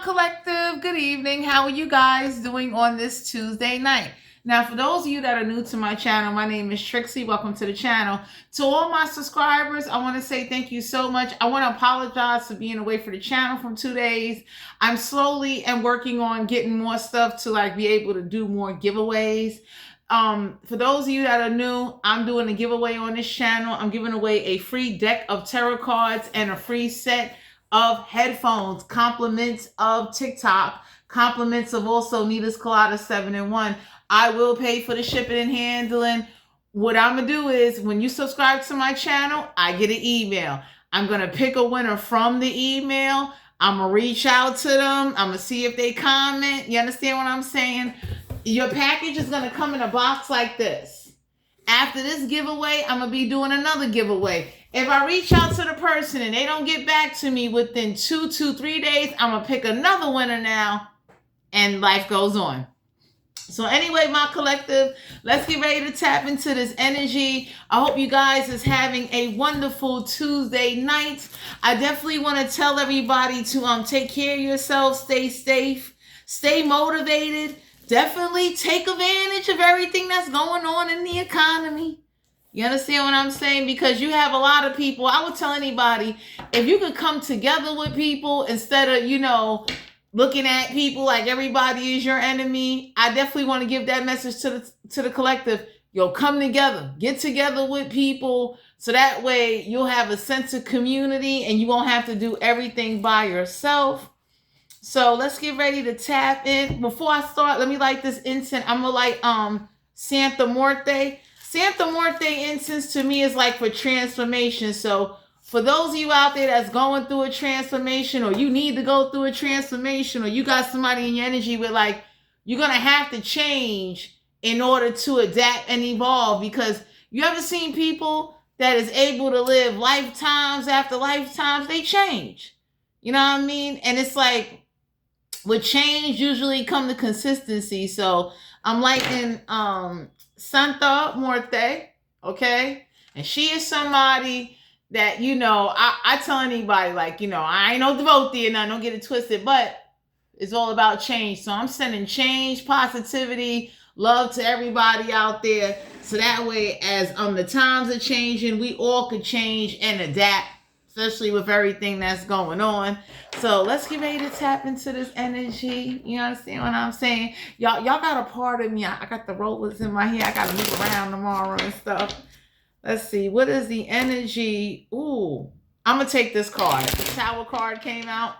collective. Good evening. How are you guys doing on this Tuesday night? Now, for those of you that are new to my channel, my name is Trixie. Welcome to the channel. To all my subscribers, I want to say thank you so much. I want to apologize for being away for the channel from 2 days. I'm slowly and working on getting more stuff to be able to do more giveaways. For those of you that are new, I'm doing a giveaway on this channel. I'm giving away a free deck of tarot cards and a free set of headphones, compliments of TikTok, compliments of also Nita's Colada 7-in-1. I will pay for the shipping and handling. What I'm going to do is when you subscribe to my channel, I get an email. I'm going to pick a winner from the email. I'm going to reach out to them. I'm going to see if they comment. You understand what I'm saying? Your package is going to come in a box like this. After this giveaway, I'm going to be doing another giveaway. If I reach out to the person and they don't get back to me within 2 to 3 days, I'm going to pick another winner now, and life goes on. So anyway, my collective, let's get ready to tap into this energy. I hope you guys is having a wonderful Tuesday night. I definitely want to tell everybody to take care of yourself, stay safe, stay motivated. Definitely take advantage of everything that's going on in the economy. You understand what I'm saying? Because you have a lot of people. I would tell anybody, if you could come together with people instead of, looking at people like everybody is your enemy, I definitely want to give that message to the collective. Yo, come together. Get together with people so that way you'll have a sense of community and you won't have to do everything by yourself. So let's get ready to tap in. Before I start, let me light this incense. I'm going to light Santa Muerte. Santa Muerte incense to me is like for transformation. So for those of you out there that's going through a transformation, or you need to go through a transformation, or you got somebody in your energy with you're going to have to change in order to adapt and evolve, because you ever seen people that is able to live lifetimes after lifetimes, they change. You know what I mean? And it's with change usually come the consistency. So I'm liking Santa Muerte, okay? And she is somebody that, I tell anybody, I ain't no devotee and I don't get it twisted, but it's all about change. So I'm sending change, positivity, love to everybody out there. So that way, as the times are changing, we all could change and adapt, especially with everything that's going on. So let's get ready to tap into this energy. You understand what I'm saying? Y'all got a part of me. I got the rollers in my hair. I got to move around tomorrow and stuff. Let's see. What is the energy? Ooh, I'm going to take this card. The Tower card came out.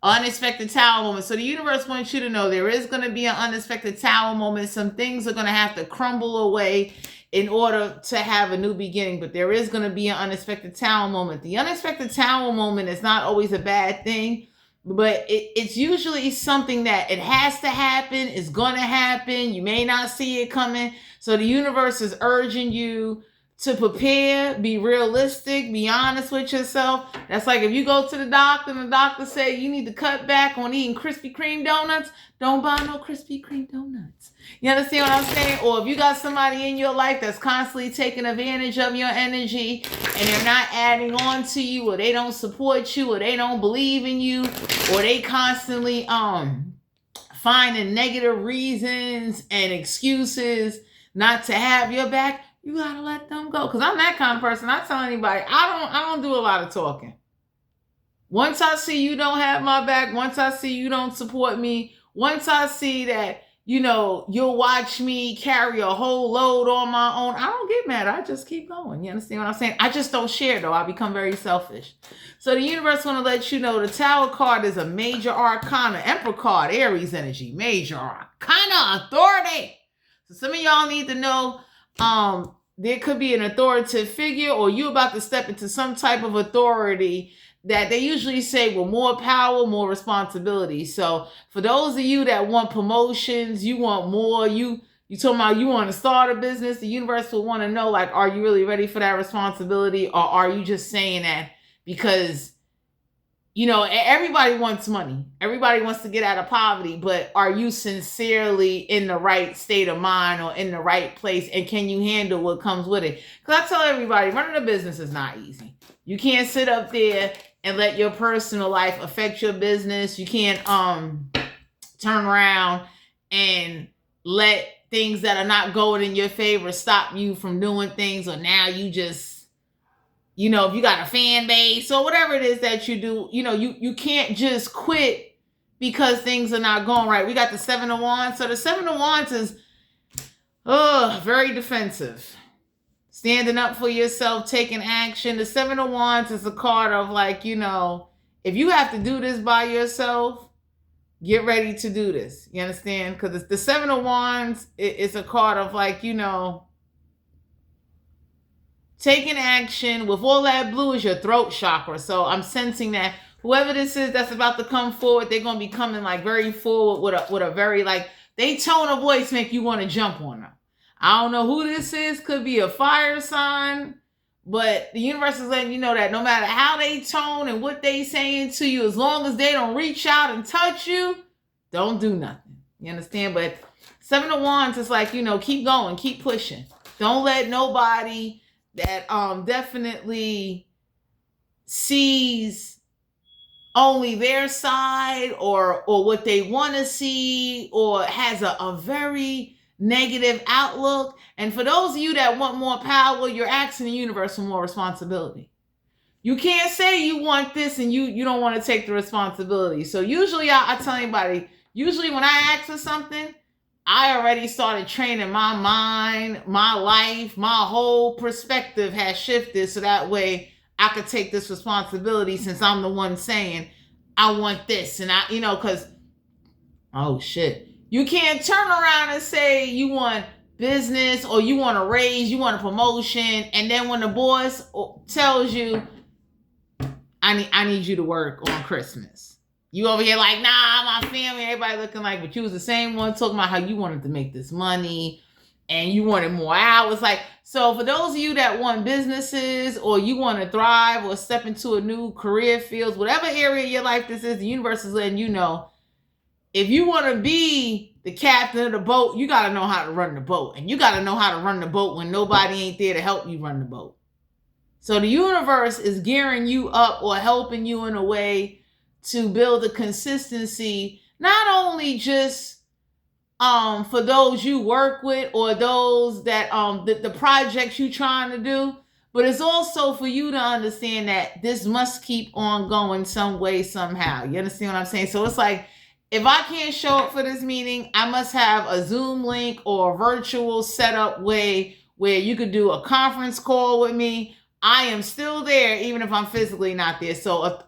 Unexpected Tower moment. So the universe wants you to know there is going to be an unexpected Tower moment. Some things are going to have to crumble away in order to have a new beginning, but there is going to be an unexpected Tower moment. The unexpected Tower moment is not always a bad thing, but it's usually something that it has to happen, it's going to happen, you may not see it coming. So the universe is urging you to prepare, be realistic, be honest with yourself. That's like if you go to the doctor and the doctor say you need to cut back on eating Krispy Kreme donuts, don't buy no Krispy Kreme donuts. You understand what I'm saying? Or if you got somebody in your life that's constantly taking advantage of your energy and they're not adding on to you, or they don't support you, or they don't believe in you, or they constantly finding negative reasons and excuses not to have your back, you gotta let them go. Because I'm that kind of person. I tell anybody, I don't do a lot of talking. Once I see you don't have my back, once I see you don't support me, once I see that, you'll watch me carry a whole load on my own, I don't get mad. I just keep going. You understand what I'm saying? I just don't share, though. I become very selfish. So the universe want to let you know the Tower card is a major arcana. Emperor card, Aries energy, major arcana, authority. So some of y'all need to know there could be an authoritative figure, or you about to step into some type of authority that they usually say with more power, more responsibility. So for those of you that want promotions, you want more, you talking about you want to start a business, the universe will want to know, are you really ready for that responsibility? Or are you just saying that because, everybody wants money. Everybody wants to get out of poverty, but are you sincerely in the right state of mind or in the right place? And can you handle what comes with it? Because I tell everybody, running a business is not easy. You can't sit up there and let your personal life affect your business. You can't turn around and let things that are not going in your favor stop you from doing things, or now you just, you know, if you got a fan base or whatever it is that you do, you know, you can't just quit because things are not going right. We got the Seven of Wands. So the Seven of Wands is very defensive. Standing up for yourself, taking action. The Seven of Wands is a card of like, you know, if you have to do this by yourself, get ready to do this. You understand? Because the Seven of Wands is a card of like, you know, taking action. With all that blue is your throat chakra. So I'm sensing that whoever this is that's about to come forward, they're going to be coming like very forward with a very like, they tone of voice make you want to jump on them. I don't know who this is. Could be a fire sign. But the universe is letting you know that no matter how they tone and what they saying to you, as long as they don't reach out and touch you, don't do nothing. You understand? But Seven of Wands is like, you know, keep going, keep pushing. Don't let nobody that definitely sees only their side or what they want to see, or has a very negative outlook. And for those of you that want more power, you're asking the universe for more responsibility. You can't say you want this and you don't want to take the responsibility. So usually I tell anybody, usually when I ask for something, I already started training my mind, my life, my whole perspective has shifted, so that way I could take this responsibility, since I'm the one saying I want this. And I, you know, because, oh shit, you can't turn around and say you want business or you want a raise, you want a promotion, and then when the boss tells you, I need you to work on Christmas, you over here like, nah, my family, everybody looking like, but you was the same one talking about how you wanted to make this money and you wanted more hours. Like, so for those of you that want businesses, or you want to thrive or step into a new career field, whatever area of your life this is, the universe is letting you know, if you want to be the captain of the boat, you got to know how to run the boat. And you got to know how to run the boat when nobody ain't there to help you run the boat. So the universe is gearing you up or helping you in a way to build a consistency, not only just for those you work with or those that the projects you trying to do, but it's also for you to understand that this must keep on going some way, somehow. You understand what I'm saying? So it's like, if I can't show up for this meeting, I must have a Zoom link or a virtual setup way where you could do a conference call with me. I am still there, even if I'm physically not there. So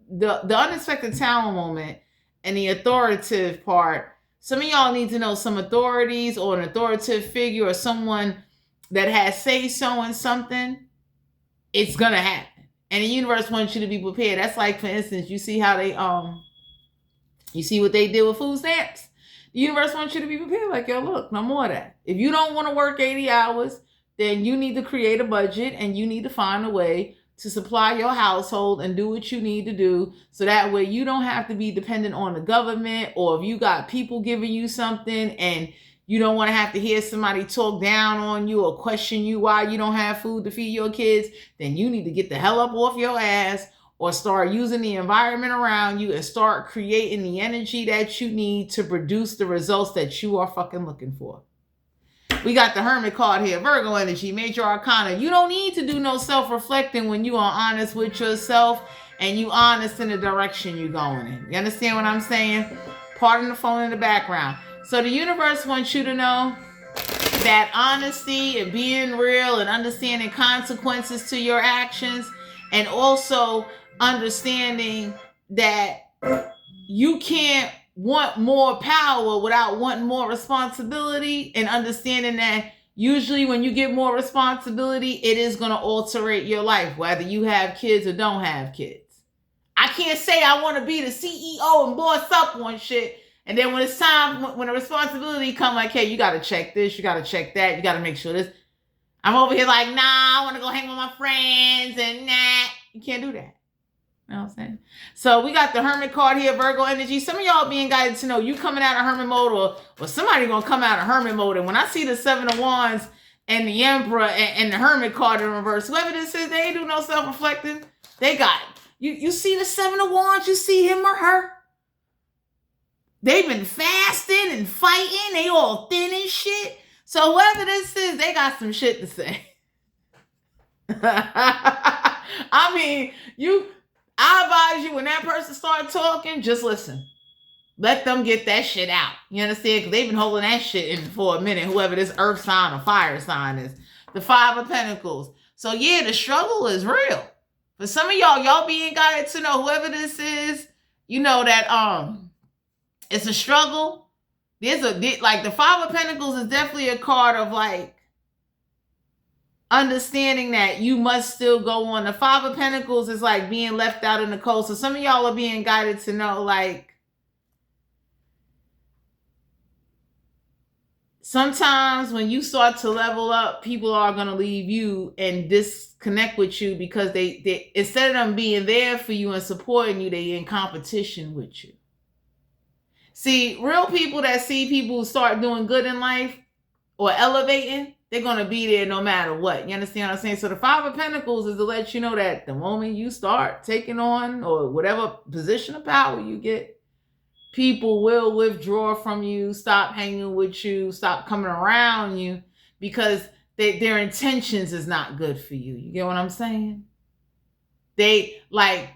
the unexpected talent moment and the authoritative part, some of y'all need to know some authorities or an authoritative figure or someone that has say-so in something. It's going to happen. And the universe wants you to be prepared. That's like, for instance, you see how they... You see what they did with food stamps? The universe wants you to be prepared. Like, yo, look, no more of that. If you don't want to work 80 hours, then you need to create a budget and you need to find a way to supply your household and do what you need to do. So that way you don't have to be dependent on the government, or if you got people giving you something and you don't want to have to hear somebody talk down on you or question you why you don't have food to feed your kids, then you need to get the hell up off your ass, or start using the environment around you and start creating the energy that you need to produce the results that you are fucking looking for. We got the Hermit card here, Virgo energy, major arcana. You don't need to do no self-reflecting when you are honest with yourself and you honest in the direction you're going in. You understand what I'm saying? Pardon the phone in the background. So the universe wants you to know that honesty and being real and understanding consequences to your actions, and also understanding that you can't want more power without wanting more responsibility, and understanding that usually when you get more responsibility, it is going to alterate your life, whether you have kids or don't have kids. I can't say I want to be the CEO and boss up on shit, and then when it's time, when the responsibility come, like, hey, you got to check this, you got to check that, you got to make sure this. I'm over here like, nah, I want to go hang with my friends and nah. You can't do that. You know what I'm saying? So we got the Hermit card here, Virgo energy. Some of y'all being guided to know you coming out of Hermit mode, or somebody going to come out of Hermit mode. And when I see the Seven of Wands and the Emperor and the Hermit card in reverse, whoever this is, they ain't do no self-reflecting. They got it. You see the Seven of Wands, you see him or her. They've been fasting and fighting. They all thin and shit. So whoever this is, they got some shit to say. I mean, I advise you when that person start talking, just listen. Let them get that shit out. You understand? Because they've been holding that shit in for a minute, whoever this earth sign or fire sign is. The Five of Pentacles. So yeah, the struggle is real. For some of y'all being guided to know whoever this is, you know that it's a struggle. Like the Five of Pentacles is definitely a card of like understanding that you must still go on. The Five of Pentacles is like being left out in the cold. So some of y'all are being guided to know like sometimes when you start to level up, people are going to leave you and disconnect with you because they instead of them being there for you and supporting you, they in competition with you. See, real people that see people start doing good in life or elevating, they're going to be there no matter what. You understand what I'm saying? So the Five of Pentacles is to let you know that the moment you start taking on or whatever position of power you get, people will withdraw from you, stop hanging with you, stop coming around you because their intentions is not good for you. You get what I'm saying? They like,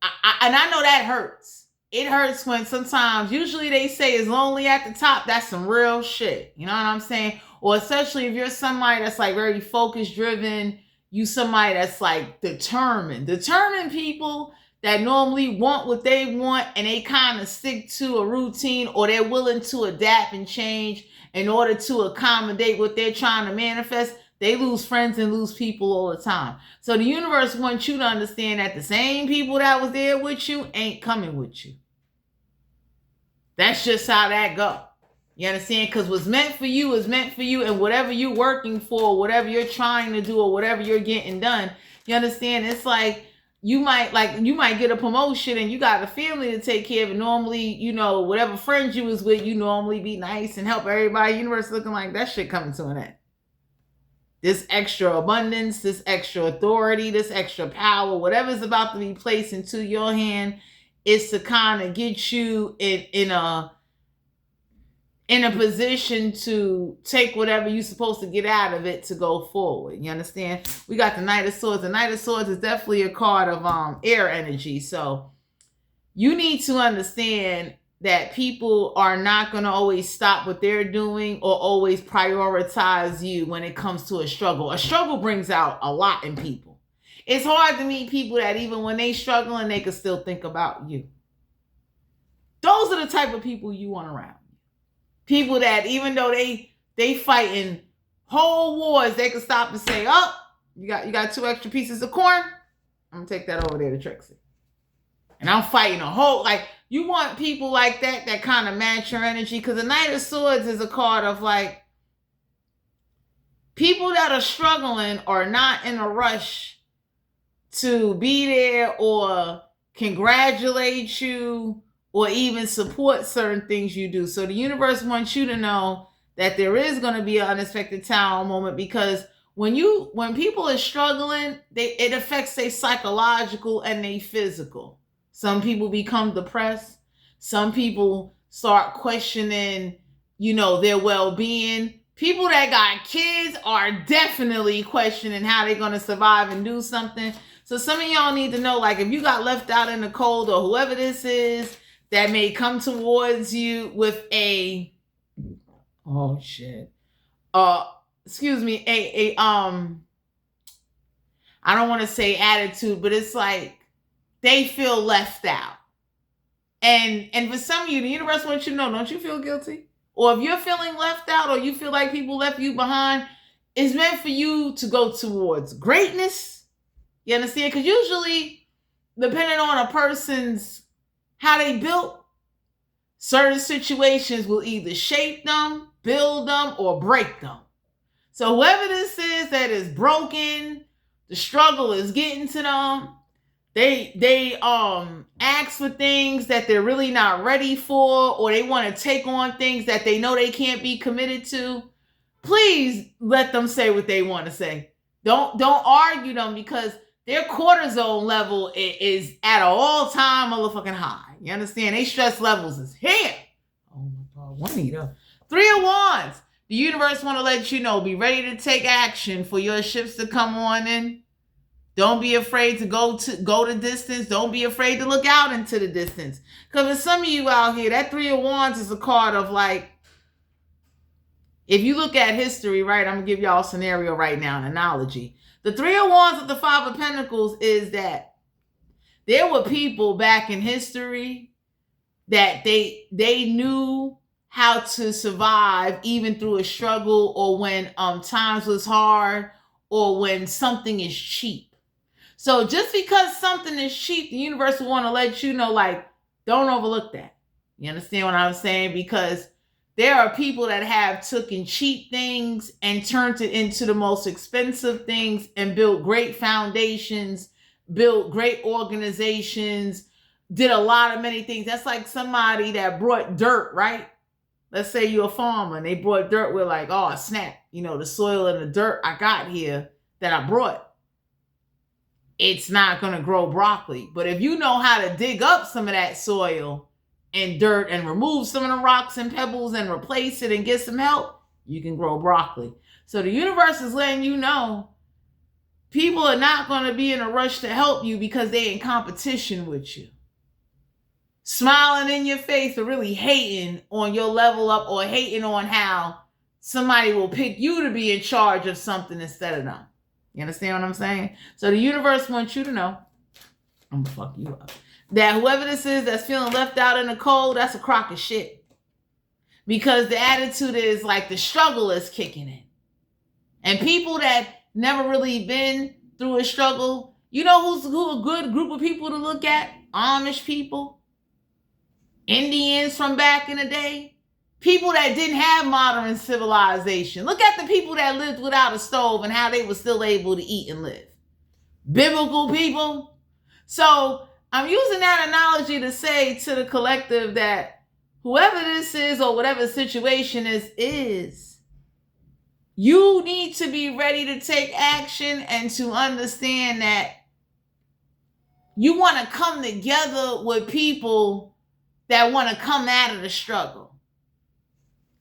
and I know that hurts. It hurts when sometimes, usually they say it's lonely at the top. That's some real shit. You know what I'm saying? Or especially if you're somebody that's like very focus driven, you somebody that's like determined. Determined people that normally want what they want and they kind of stick to a routine or they're willing to adapt and change in order to accommodate what they're trying to manifest, they lose friends and lose people all the time. So the universe wants you to understand that the same people that was there with you ain't coming with you. That's just how that go. You understand? Because what's meant for you is meant for you, and whatever you're working for, whatever you're trying to do, or whatever you're getting done, you understand? It's like you might get a promotion and you got a family to take care of. And normally, you know, whatever friends you was with, you normally be nice and help everybody. Universe looking like that shit coming to an end. This extra abundance, this extra authority, this extra power, whatever's about to be placed into your hand, is to kind of get you in a position to take whatever you're supposed to get out of it to go forward. You understand? We got the Knight of Swords. The Knight of Swords is definitely a card of air energy. So you need to understand that people are not going to always stop what they're doing or always prioritize you when it comes to a struggle. A struggle brings out a lot in people. It's hard to meet people that even when they struggling, they can still think about you. Those are the type of people you want around. People that even though they fighting whole wars, they can stop and say, oh, you got 2 extra pieces of corn? I'm going to take that over there to Trixie. And I'm fighting a whole, like, you want people like that kind of match your energy. Because the Knight of Swords is a card of like, people that are struggling are not in a rush to be there or congratulate you or even support certain things you do. So the universe wants you to know that there is going to be an unexpected tower moment, because when people are struggling, it affects their psychological and their physical. Some people become depressed. Some people start questioning, you know, their well-being. People that got kids are definitely questioning how they're going to survive and do something. So some of y'all need to know, like, if you got left out in the cold or whoever this is that may come towards you with I don't want to say attitude, but it's like they feel left out. And for some of you, the universe wants you to know, don't you feel guilty? Or if you're feeling left out or you feel like people left you behind, it's meant for you to go towards greatness. You understand? Because usually, depending on a person's, how they built, certain situations will either shape them, build them, or break them. So whoever this is that is broken, the struggle is getting to them, they ask for things that they're really not ready for, or they want to take on things that they know they can't be committed to. Please let them say what they want to say. Don't argue them, because their cortisol level is at an all-time motherfucking high. You understand? They stress levels is here. Oh my God, Juanita. Three of Wands. The universe want to let you know, be ready to take action for your ships to come on in. Don't be afraid to go the distance. Don't be afraid to look out into the distance. Because for some of you out here, that Three of Wands is a card of like, if you look at history, right, I'm going to give y'all a scenario right now, an analogy. The Three of Wands with the Five of Pentacles is that there were people back in history that they knew how to survive even through a struggle, or when times was hard, or when something is cheap. So just because something is cheap, the universe will want to let you know, like, don't overlook that. You understand what I'm saying? Because there are people that have taken cheap things and turned it into the most expensive things and built great foundations, built great organizations, did a lot of many things. That's like somebody that brought dirt, right? Let's say you're a farmer and they brought dirt. We're like, oh, snap. You know, the soil and the dirt I got here that I brought, it's not going to grow broccoli. But if you know how to dig up some of that soil and dirt and remove some of the rocks and pebbles and replace it and get some help, you can grow broccoli. So the universe is letting you know people are not going to be in a rush to help you because they're in competition with you. Smiling in your face or really hating on your level up, or hating on how somebody will pick you to be in charge of something instead of them. You understand what I'm saying? So the universe wants you to know, I'm going to fuck you up, that whoever this is that's feeling left out in the cold, that's a crock of shit. Because the attitude is like the struggle is kicking in. And people that never really been through a struggle, you know who a good group of people to look at? Amish people, Indians from back in the day, people that didn't have modern civilization. Look at the people that lived without a stove and how they were still able to eat and live. Biblical people. So I'm using that analogy to say to the collective that whoever this is or whatever the situation is, you need to be ready to take action and to understand that you want to come together with people that want to come out of the struggle.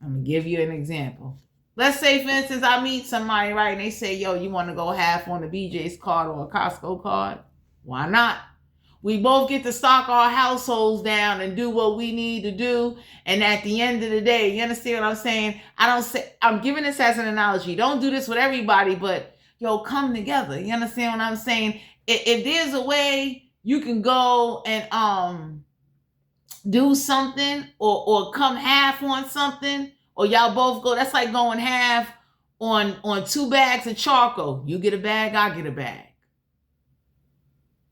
I'm going to give you an example. Let's say, for instance, I meet somebody, right, and they say, yo, you want to go half on a BJ's card or a Costco card? Why not? We both get to stock our households down and do what we need to do. And at the end of the day, you understand what I'm saying? I'm giving this as an analogy. Don't do this with everybody, but yo, come together. You understand what I'm saying? If there's a way you can go and do something or come half on something, or y'all both go, that's like going half on 2 bags of charcoal. You get a bag, I get a bag.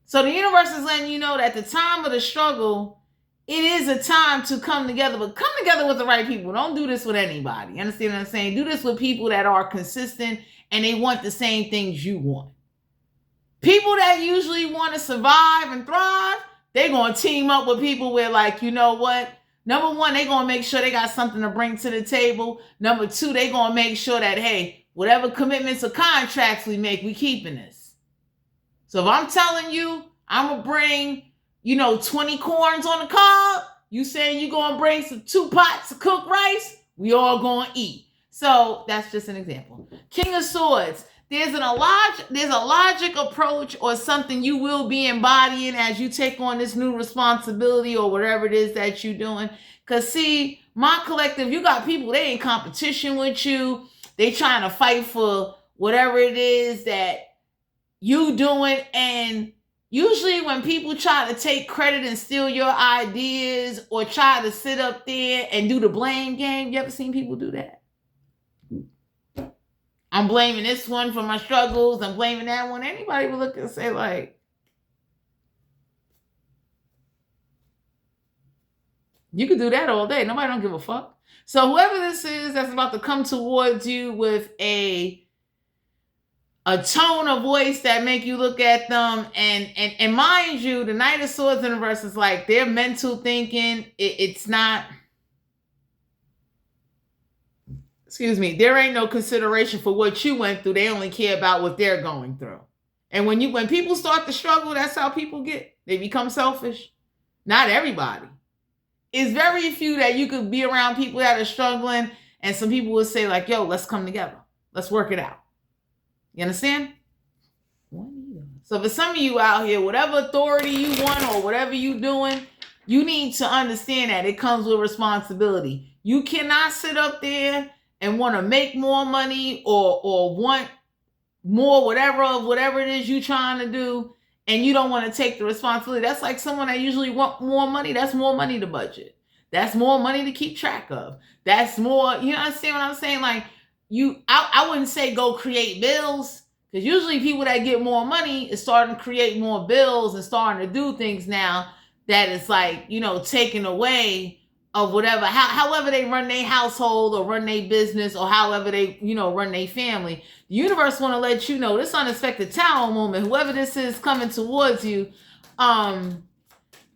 So the universe is letting you know that at the time of the struggle, it is a time to come together, but come together with the right people. Don't do this with anybody. You understand what I'm saying? Do this with people that are consistent and they want the same things you want. People that usually want to survive and thrive, they're going to team up with people where, like, you know what? Number one, they're going to make sure they got something to bring to the table. Number two, they're going to make sure that, hey, whatever commitments or contracts we make, we keeping this. So if I'm telling you, I'm going to bring, 20 corns on the cob, you saying you're going to bring 2 pots of cooked rice, we all going to eat. So that's just an example. King of Swords. There's a logic approach or something you will be embodying as you take on this new responsibility or whatever it is that you're doing. Because see, my collective, you got people, they in competition with you. They trying to fight for whatever it is that you doing. And usually when people try to take credit and steal your ideas or try to sit up there and do the blame game, you ever seen people do that? I'm blaming this one for my struggles. I'm blaming that one. Anybody would look and say, like, you could do that all day. Nobody don't give a fuck. So whoever this is that's about to come towards you with a tone of voice that make you look at them, and mind you, the Knight of Swords universe is like their mental thinking. It's not. There ain't no consideration for what you went through. They only care about what they're going through. And when people start to struggle, that's how people get. They become selfish. Not everybody. It's very few that you could be around people that are struggling, and some people will say like, yo, let's come together. Let's work it out. You understand? So for some of you out here, whatever authority you want or whatever you doing, you need to understand that it comes with responsibility. You cannot sit up there and want to make more money or want more whatever it is you trying to do, and you don't want to take the responsibility. That's like someone that usually want more money. That's more money to budget. That's more money to keep track of. That's more, you understand what I'm saying? Like I wouldn't say go create bills, because usually people that get more money is starting to create more bills and starting to do things now that is like, taking away of whatever, however they run their household or run their business or however they, run their family. The universe want to let you know this unexpected tower moment, whoever this is coming towards you,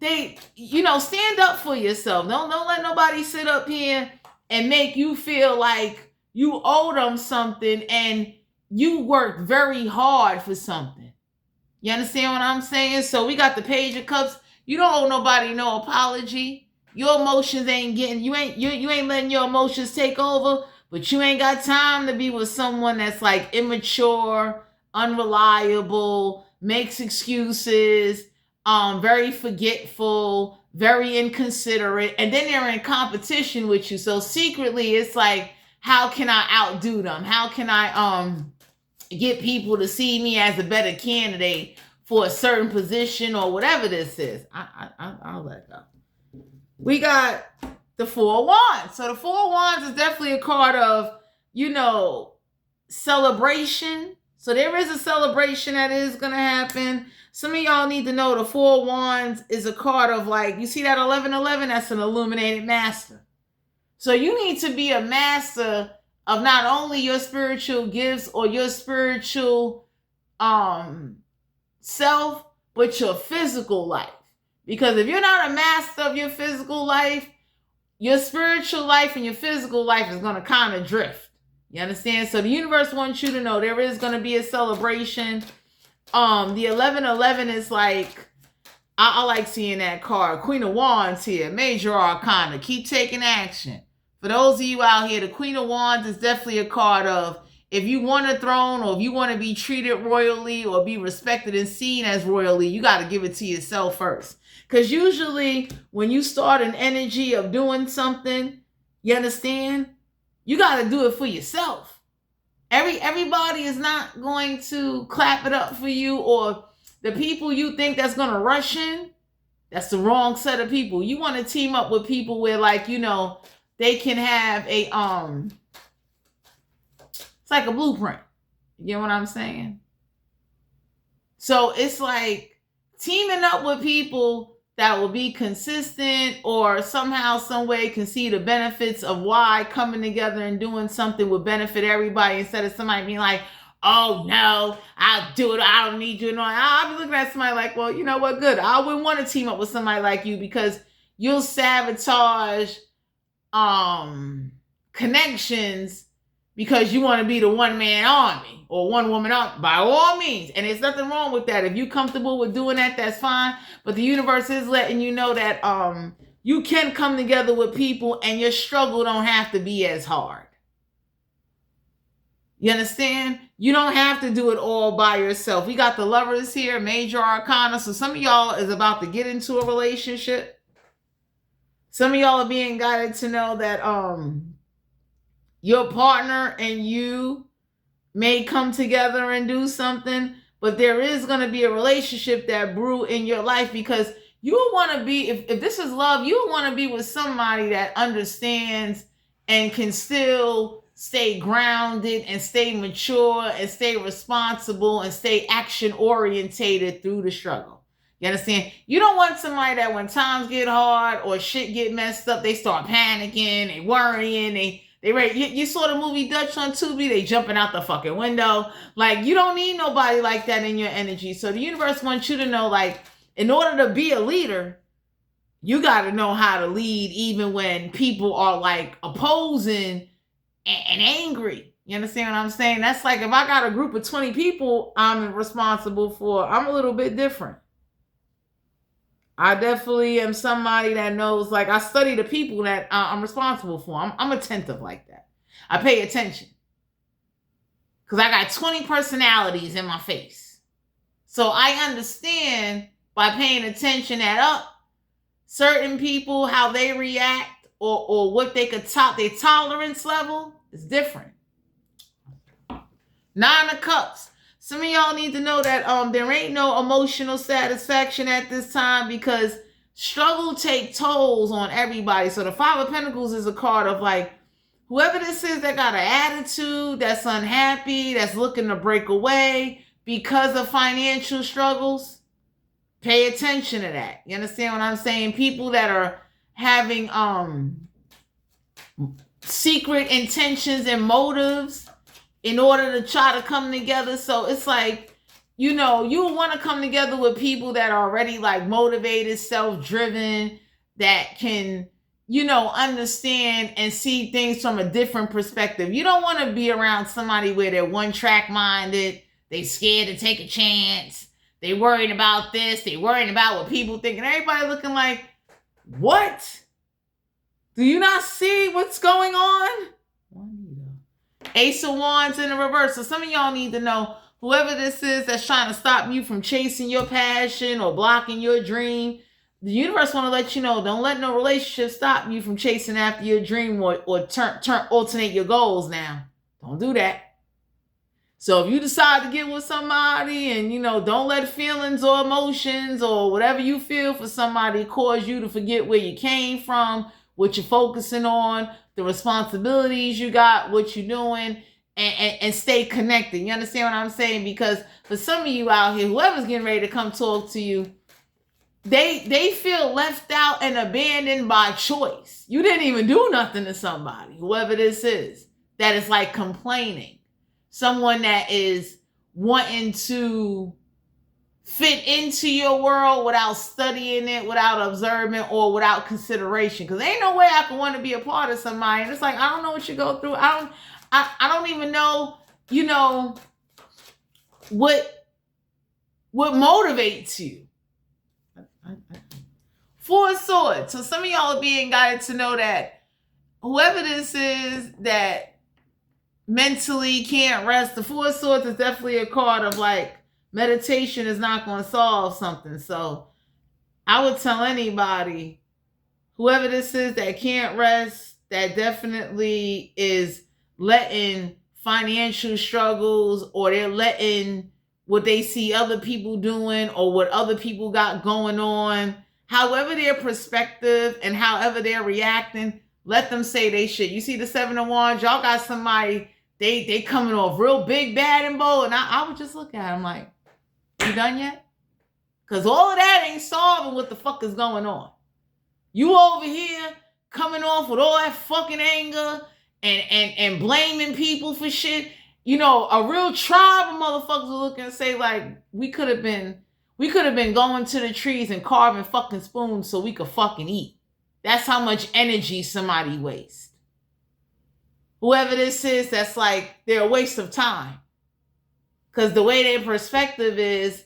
they, stand up for yourself. Don't let nobody sit up here and make you feel like you owe them something and you worked very hard for something. You understand what I'm saying? So we got the Page of Cups. You don't owe nobody no apology. Your emotions ain't getting, you ain't letting your emotions take over, but you ain't got time to be with someone that's like immature, unreliable, makes excuses, very forgetful, very inconsiderate, and then they're in competition with you. So secretly it's like, how can I outdo them? How can I get people to see me as a better candidate for a certain position or whatever this is? I'll let go. We got the Four of Wands. So the Four of Wands is definitely a card of, celebration. So there is a celebration that is going to happen. Some of y'all need to know the Four of Wands is a card of like, you see that 1111? That's an illuminated master. So you need to be a master of not only your spiritual gifts or your spiritual self, but your physical life. Because if you're not a master of your physical life, your spiritual life and your physical life is going to kind of drift. You understand? So the universe wants you to know there is going to be a celebration. The 1111 is like, I like seeing that card. Queen of Wands here, major arcana. Keep taking action. For those of you out here, the Queen of Wands is definitely a card of, if you want a throne or if you want to be treated royally or be respected and seen as royally, you got to give it to yourself first. Because usually when you start an energy of doing something, you understand, you got to do it for yourself. Everybody is not going to clap it up for you, or the people you think that's going to rush in, that's the wrong set of people. You want to team up with people where like, they can have a, it's like a blueprint. You get what I'm saying? So it's like teaming up with people that will be consistent or somehow, some way can see the benefits of why coming together and doing something would benefit everybody, instead of somebody being like, oh no, I'll do it. I don't need you. No, I'll be looking at somebody like, well, you know what? Good. I wouldn't want to team up with somebody like you, because you'll sabotage connections because you want to be the one-man army or one-woman army. By all means. And there's nothing wrong with that. If you're comfortable with doing that, that's fine. But the universe is letting you know that you can come together with people and your struggle don't have to be as hard. You understand? You don't have to do it all by yourself. We got the Lovers here, major arcana. So some of y'all is about to get into a relationship. Some of y'all are being guided to know that your partner and you may come together and do something, but there is going to be a relationship that brew in your life, because you want to be, if this is love, you want to be with somebody that understands and can still stay grounded and stay mature and stay responsible and stay action orientated through the struggle. You understand? You don't want somebody that when times get hard or shit get messed up, they start panicking, they worrying, they ready. You saw the movie Dutch on Tubi, they jumping out the fucking window. Like, you don't need nobody like that in your energy. So the universe wants you to know, like, in order to be a leader, you got to know how to lead even when people are like opposing and angry. You understand what I'm saying? That's like if I got a group of 20 people I'm responsible for, I'm a little bit different. I definitely am somebody that knows, like, I study the people that I'm responsible for. I'm attentive like that. I pay attention. Because I got 20 personalities in my face. So I understand by paying attention that certain people, how they react or what they could their tolerance level is different. 9 of Cups. Some of y'all need to know that there ain't no emotional satisfaction at this time because struggle take tolls on everybody. So the 5 of Pentacles is a card of like, whoever this is that got an attitude, that's unhappy, that's looking to break away because of financial struggles, pay attention to that. You understand what I'm saying? People that are having secret intentions and motives in order to try to come together. So it's like, you want to come together with people that are already like motivated, self-driven, that can, understand and see things from a different perspective. You don't want to be around somebody where they're one-track minded, they scared to take a chance, they worried about this, they worried about what people think, and everybody looking like, what? Do you not see what's going on? Ace of Wands in the reverse. So some of y'all need to know, whoever this is that's trying to stop you from chasing your passion or blocking your dream, the universe want to let you know, don't let no relationship stop you from chasing after your dream or alternate your goals now. Don't do that. So if you decide to get with somebody and, don't let feelings or emotions or whatever you feel for somebody cause you to forget where you came from, what you're focusing on, the responsibilities you got, what you're doing, and stay connected. You understand what I'm saying? Because for some of you out here, whoever's getting ready to come talk to you, they feel left out and abandoned by choice. You didn't even do nothing to somebody, whoever this is, that is like complaining. Someone that is wanting to fit into your world without studying it, without observing, or without consideration. Because ain't no way I can want to be a part of somebody. And it's like, I don't know what you go through. I don't even know, what motivates you. 4 of Swords. So some of y'all are being guided to know that whoever this is that mentally can't rest, the 4 of Swords is definitely a card of like, meditation is not going to solve something. So I would tell anybody, whoever this is that can't rest, that definitely is letting financial struggles, or they're letting what they see other people doing or what other people got going on, however their perspective and however they're reacting, let them say they shit. You see the 7 of Wands, y'all got somebody, they coming off real big, bad, and bold. And I would just look at them like, you done yet? Because all of that ain't solving what the fuck is going on. You over here coming off with all that fucking anger and blaming people for shit. A real tribe of motherfuckers will look and say, like, we could have been going to the trees and carving fucking spoons so we could fucking eat. That's how much energy somebody wastes. Whoever this is, that's like, they're a waste of time. Because the way their perspective is,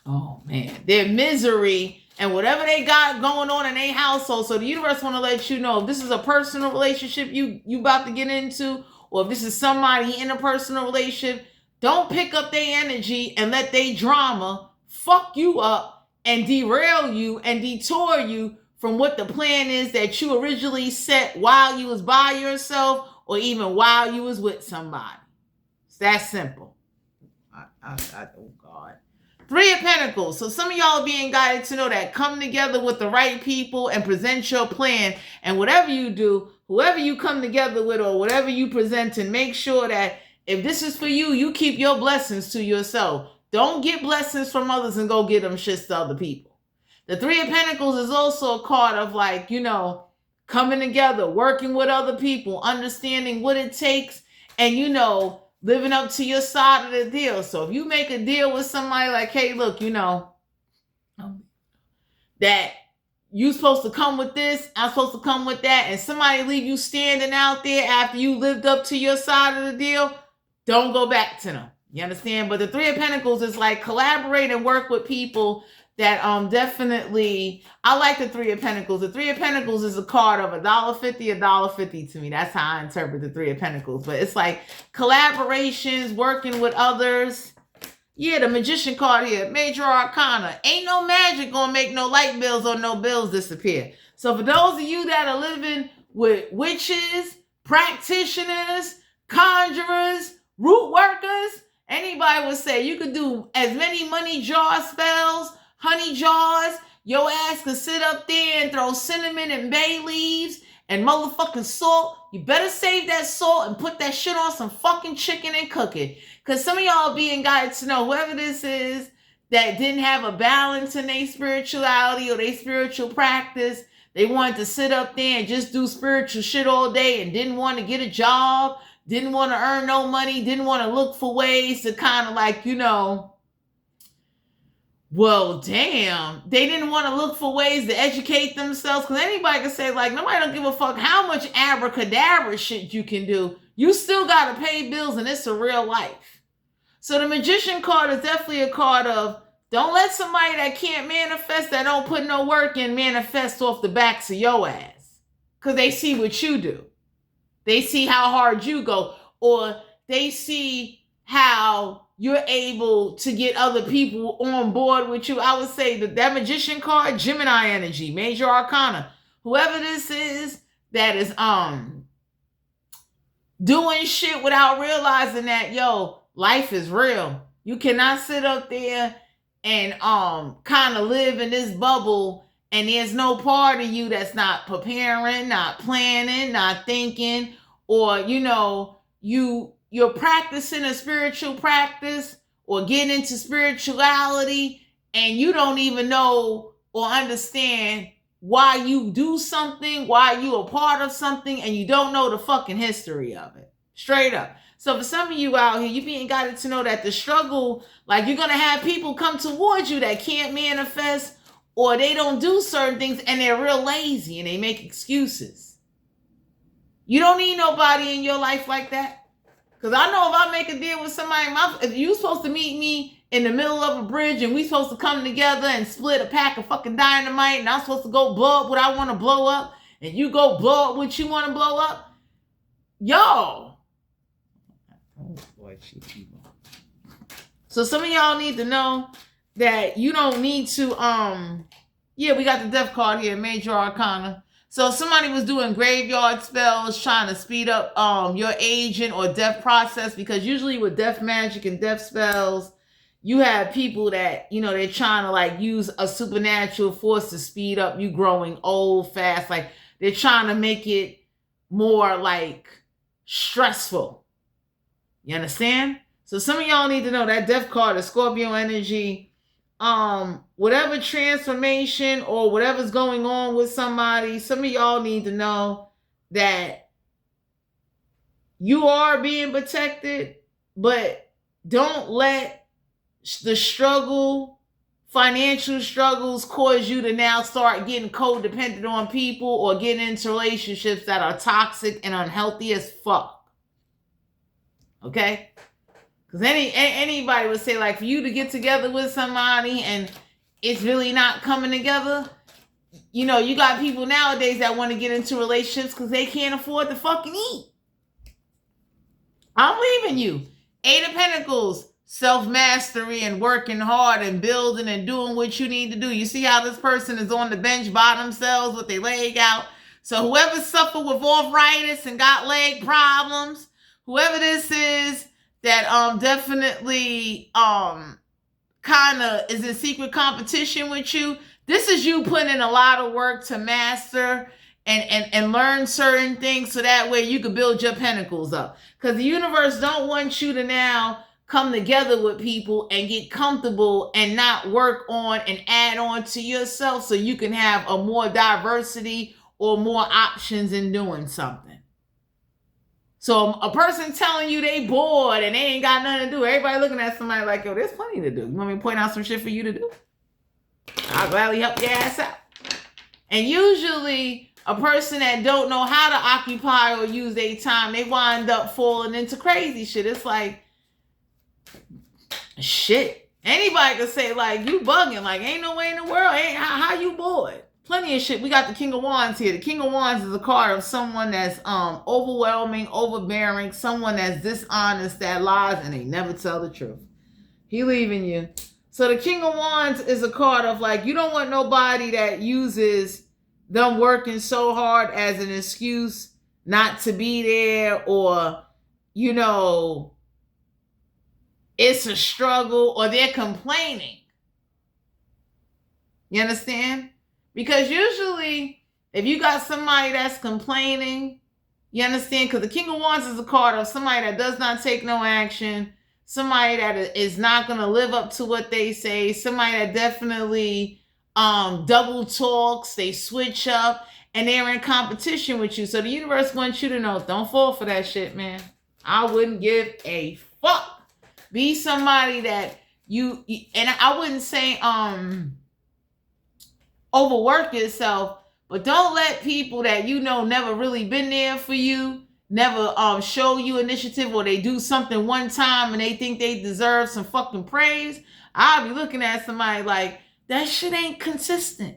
oh man, their misery and whatever they got going on in their household. So the universe want to let you know, if this is a personal relationship you about to get into, or if this is somebody in a personal relationship, don't pick up their energy and let their drama fuck you up and derail you and detour you from what the plan is that you originally set while you was by yourself or even while you was with somebody. It's that simple. Oh God. 3 of Pentacles. So some of y'all are being guided to know that come together with the right people and present your plan. And whatever you do, whoever you come together with or whatever you present, and make sure that if this is for you, you keep your blessings to yourself. Don't get blessings from others and go get them shits to other people. The 3 of Pentacles is also a card of like, coming together, working with other people, understanding what it takes, and living up to your side of the deal. So if you make a deal with somebody like, hey, look, that you supposed to come with this, I'm supposed to come with that, and somebody leave you standing out there after you lived up to your side of the deal, don't go back to them. You understand? But the Three of Pentacles is like collaborate and work with people that definitely, I like the Three of Pentacles. The Three of Pentacles is a card of $1.50, $1.50 to me. That's how I interpret the Three of Pentacles. But it's like collaborations, working with others. Yeah, the Magician card here, Major Arcana. Ain't no magic gonna make no light bills or no bills disappear. So for those of you that are living with witches, practitioners, conjurers, root workers, anybody would say you could do as many money jar spells, honey jars. Your ass could sit up there and throw cinnamon and bay leaves and motherfucking salt. You better save that salt and put that shit on some fucking chicken and cook it. Because some of y'all being guided to know whoever this is that didn't have a balance in their spirituality or their spiritual practice. They wanted to sit up there and just do spiritual shit all day and didn't want to get a job, didn't want to earn no money, didn't want to look for ways to kind of like, you know, well, damn, they didn't want to look for ways to educate themselves. Because anybody can say, like, nobody don't give a fuck how much abracadabra shit you can do. You still got to pay bills, and it's a real life. So the Magician card is definitely a card of, don't let somebody that can't manifest, that don't put no work in, manifest off the backs of your ass. Because they see what you do. They see how hard you go. Or they see how you're able to get other people on board with you. I would say that Magician card, Gemini energy, Major Arcana. Whoever this is that is doing shit without realizing that, yo, life is real. You cannot sit up there and kind of live in this bubble and there's no part of you that's not preparing, not planning, not thinking, or, you know, you're practicing a spiritual practice or getting into spirituality and you don't even know or understand why you do something, why you a part of something, and you don't know the fucking history of it. Straight up. So for some of you out here, you being guided to know that the struggle, like you're going to have people come towards you that can't manifest or they don't do certain things and they're real lazy and they make excuses. You don't need nobody in your life like that. Because I know if I make a deal with somebody, if you supposed to meet me in the middle of a bridge and we supposed to come together and split a pack of fucking dynamite and I'm supposed to go blow up what I want to blow up and you go blow up what you want to blow up, yo. Oh boy, so some of y'all need to know that you don't need to, yeah, we got the death card here, Major Arcana. So if somebody was doing graveyard spells, trying to speed up your aging or death process, because usually with death magic and death spells, you have people that, you know, they're trying to like use a supernatural force to speed up you growing old fast. Like they're trying to make it more like stressful. You understand? So some of y'all need to know that death card is Scorpio energy. Whatever transformation or whatever's going on with somebody, some of y'all need to know that you are being protected, but don't let the struggle, financial struggles cause you to now start getting codependent on people or getting into relationships that are toxic and unhealthy as fuck. Okay? Because anybody would say, like, for you to get together with somebody and it's really not coming together, you know, you got people nowadays that want to get into relationships because they can't afford to fucking eat. I'm leaving you. Eight of Pentacles, self-mastery and working hard and building and doing what you need to do. You see how this person is on the bench by themselves with their leg out? So whoever suffered with arthritis and got leg problems, whoever this is, that definitely kind of is in secret competition with you. This is you putting in a lot of work to master and learn certain things so that way you can build your pentacles up. Because the universe don't want you to now come together with people and get comfortable and not work on and add on to yourself so you can have a more diversity or more options in doing something. So a person telling you they bored and they ain't got nothing to do, everybody looking at somebody like, yo, there's plenty to do. You want me to point out some shit for you to do? I'll gladly help your ass out. And usually a person that don't know how to occupy or use their time, they wind up falling into crazy shit. It's like, shit. Anybody could say, like, you bugging. Like, ain't no way in the world. Ain't how you bored. Plenty of shit. We got the King of Wands here. The King of Wands is a card of someone that's overwhelming, overbearing, someone that's dishonest, that lies, and they never tell the truth. He leaving you. So the King of Wands is a card of, like, you don't want nobody that uses them working so hard as an excuse not to be there, or, you know, it's a struggle, or they're complaining. You understand? Because usually, if you got somebody that's complaining, you understand? Because the King of Wands is a card of somebody that does not take no action, somebody that is not going to live up to what they say, somebody that definitely double talks, they switch up, and they're in competition with you. So the universe wants you to know, don't fall for that shit, man. I wouldn't give a fuck. Be somebody that you, and I wouldn't say overwork yourself, but don't let people that you know never really been there for you, never show you initiative, or they do something one time and they think they deserve some fucking praise. I'll be looking at somebody like, that shit ain't consistent.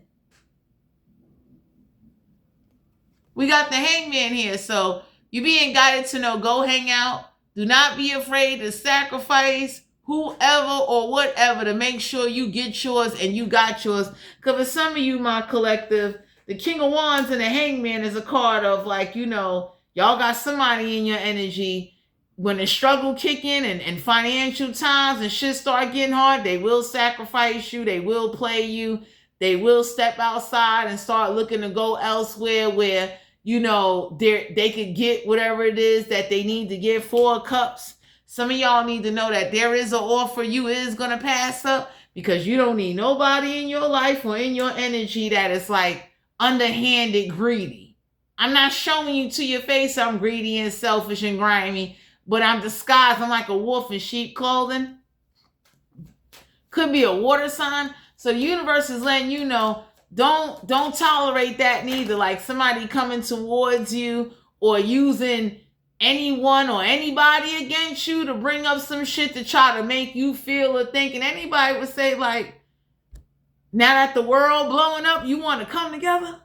We got the Hangman here, so you're being guided to know, go hang out. Do not be afraid to sacrifice whoever or whatever to make sure you get yours and you got yours. Because for some of you, my collective, the King of Wands and the Hangman is a card of, like, you know, y'all got somebody in your energy. When the struggle kick in and financial times and shit start getting hard, they will sacrifice you. They will play you. They will step outside and start looking to go elsewhere where, you know, they could get whatever it is that they need to get. 4 cups. Some of y'all need to know that there is an offer you is going to pass up, because you don't need nobody in your life or in your energy that is like underhanded greedy. I'm not showing you to your face I'm greedy and selfish and grimy, but I'm disguised. I'm like a wolf in sheep clothing. Could be a water sign. So the universe is letting you know, don't tolerate that neither. Like somebody coming towards you or using anyone or anybody against you to bring up some shit to try to make you feel or think. And anybody would say, like, now that the world blowing up, you want to come together?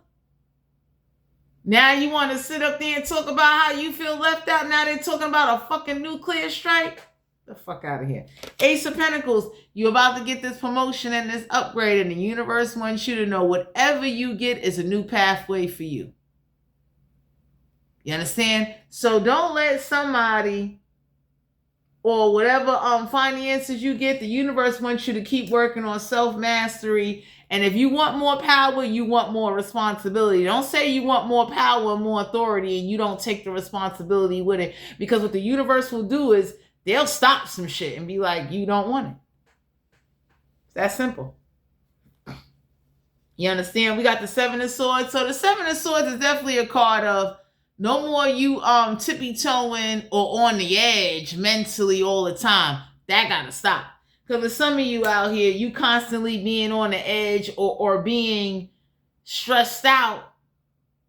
Now you want to sit up there and talk about how you feel left out? Now they're talking about a fucking nuclear strike? The fuck out of here. Ace of Pentacles, you're about to get this promotion and this upgrade, and the universe wants you to know whatever you get is a new pathway for you. You understand? So don't let somebody or whatever finances you get, the universe wants you to keep working on self-mastery. And if you want more power, you want more responsibility. Don't say you want more power and more authority and you don't take the responsibility with it. Because what the universe will do is they'll stop some shit and be like, you don't want it. It's that simple. You understand? We got the 7 of Swords. So the 7 of Swords is definitely a card of no more you tippy-toeing or on the edge mentally all the time. That gotta stop. Because for some of you out here, you constantly being on the edge or being stressed out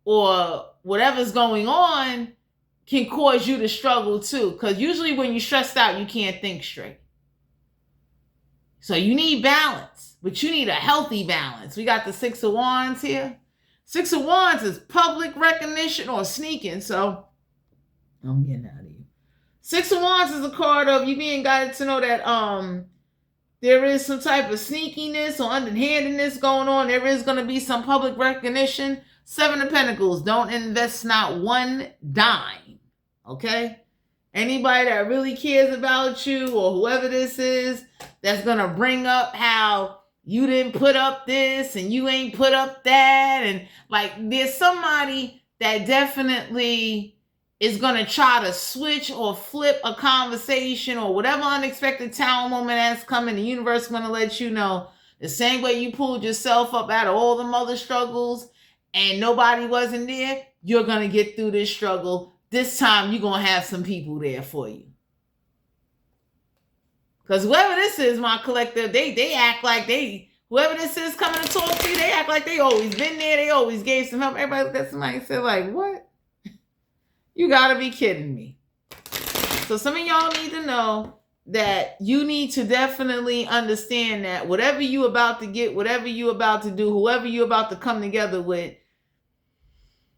or whatever's going on can cause you to struggle too. Because usually when you're stressed out, you can't think straight. So you need balance, but you need a healthy balance. We got the 6 of Wands here. 6 of Wands is public recognition or sneaking. So I'm getting out of you. 6 of Wands is a card of you being guided to know that there is some type of sneakiness or underhandedness going on. There is going to be some public recognition. 7 of Pentacles, don't invest not one dime. Okay? Anybody that really cares about you or whoever this is that's going to bring up how you didn't put up this and you ain't put up that. And like there's somebody that definitely is going to try to switch or flip a conversation or whatever unexpected tower moment that's coming. The universe is going to let you know the same way you pulled yourself up out of all the other struggles and nobody wasn't there, you're going to get through this struggle. This time you're going to have some people there for you. Because whoever this is, my collective, they act like they Whoever this is coming to talk to you, they act like they always been there. They always gave some help. Everybody looked at somebody and said, like, what? You gotta be kidding me. So some of y'all need to know that you need to definitely understand that whatever you about to get, whatever you about to do, whoever you about to come together with,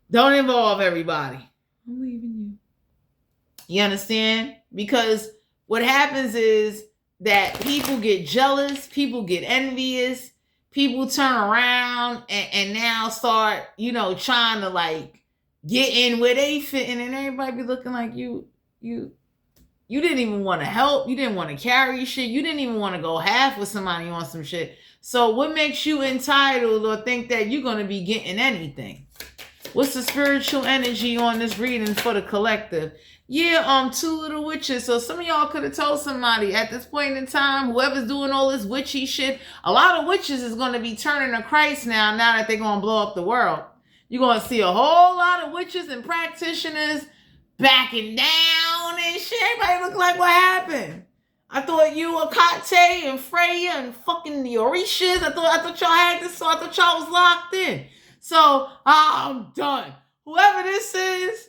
don't involve everybody. I'm leaving you. You understand? Because what happens is that people get jealous, people get envious, people turn around and now start, trying to like get in where they fit in, and everybody be looking like you didn't even want to help. You didn't want to carry shit. You didn't even want to go half with somebody on some shit. So what makes you entitled or think that you're going to be getting anything? What's the spiritual energy on this reading for the collective? Yeah, two little witches. So some of y'all could have told somebody at this point in time, whoever's doing all this witchy shit, a lot of witches is going to be turning to Christ now that they're going to blow up the world. You're going to see a whole lot of witches and practitioners backing down and shit. Everybody look like, what happened? I thought you were Kate and Freya and fucking the Orishas. I thought y'all had this, so I thought y'all was locked in. So I'm done. Whoever this is,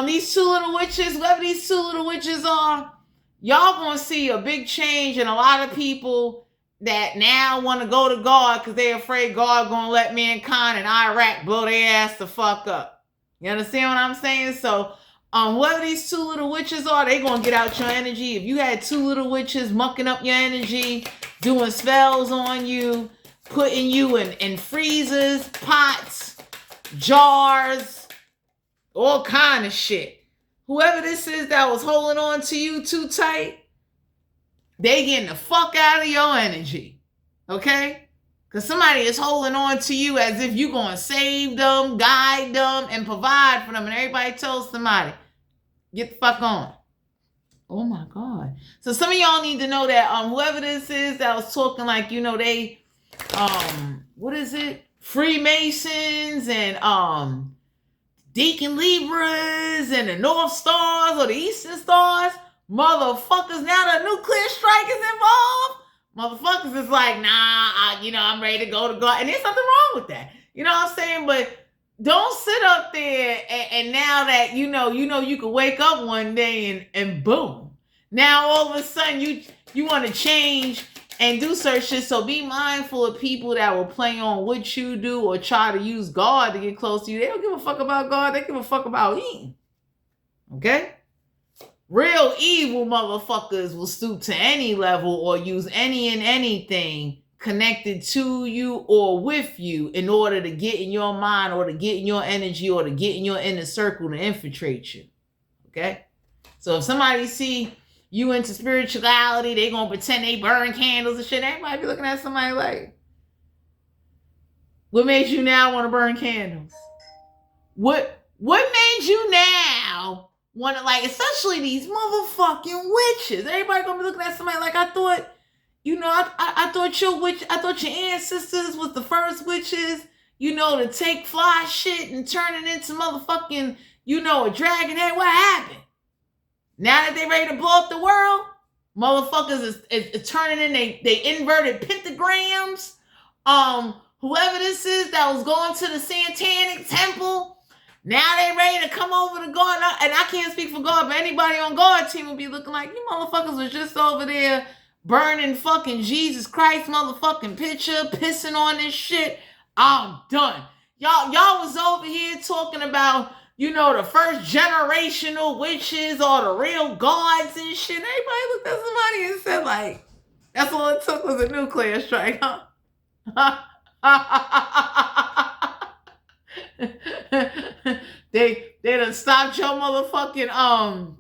these two little witches, whoever these two little witches are, y'all gonna see a big change in a lot of people that now want to go to God because they're afraid God gonna let mankind and Iraq blow their ass the fuck up. You understand what I'm saying? So whoever these two little witches are, they gonna get out your energy. If you had two little witches mucking up your energy, doing spells on you, putting you in freezers, pots, jars, all kind of shit. Whoever this is that was holding on to you too tight, they getting the fuck out of your energy. Okay? Because somebody is holding on to you as if you're going to save them, guide them, and provide for them. And everybody tells somebody, get the fuck on. Oh my God. So some of y'all need to know that whoever this is that was talking like, they what is it? Freemasons and Deacon Libras and the North Stars or the Eastern Stars, motherfuckers, now the nuclear strike is involved. Motherfuckers is like, nah, I'm ready to go to God. And there's something wrong with that. You know what I'm saying? But don't sit up there and now that you can wake up one day and boom. Now all of a sudden you want to change and do certain shit. So be mindful of people that will play on what you do or try to use God to get close to you. They don't give a fuck about God. They give a fuck about eating. Okay? Real evil motherfuckers will stoop to any level or use any and anything connected to you or with you in order to get in your mind or to get in your energy or to get in your inner circle to infiltrate you. Okay? So if somebody see you into spirituality, they gonna pretend they burn candles and shit. Everybody be looking at somebody like, what made you now want to burn candles? What made you now want to, like, especially these motherfucking witches? Everybody gonna be looking at somebody like, I thought your ancestors was the first witches, to take fly shit and turn it into motherfucking, a dragon head. What happened? Now that they ready to blow up the world, motherfuckers is turning in they inverted pentagrams. Whoever this is that was going to the Satanic temple, now they ready to come over to God. And I can't speak for God, but anybody on God's team will be looking like, you motherfuckers was just over there burning fucking Jesus Christ motherfucking picture, pissing on this shit. I'm done. Y'all was over here talking about, the first generational witches or the real gods and shit. Everybody looked at somebody and said, like, that's all it took was a nuclear strike, huh? They done stopped your motherfucking,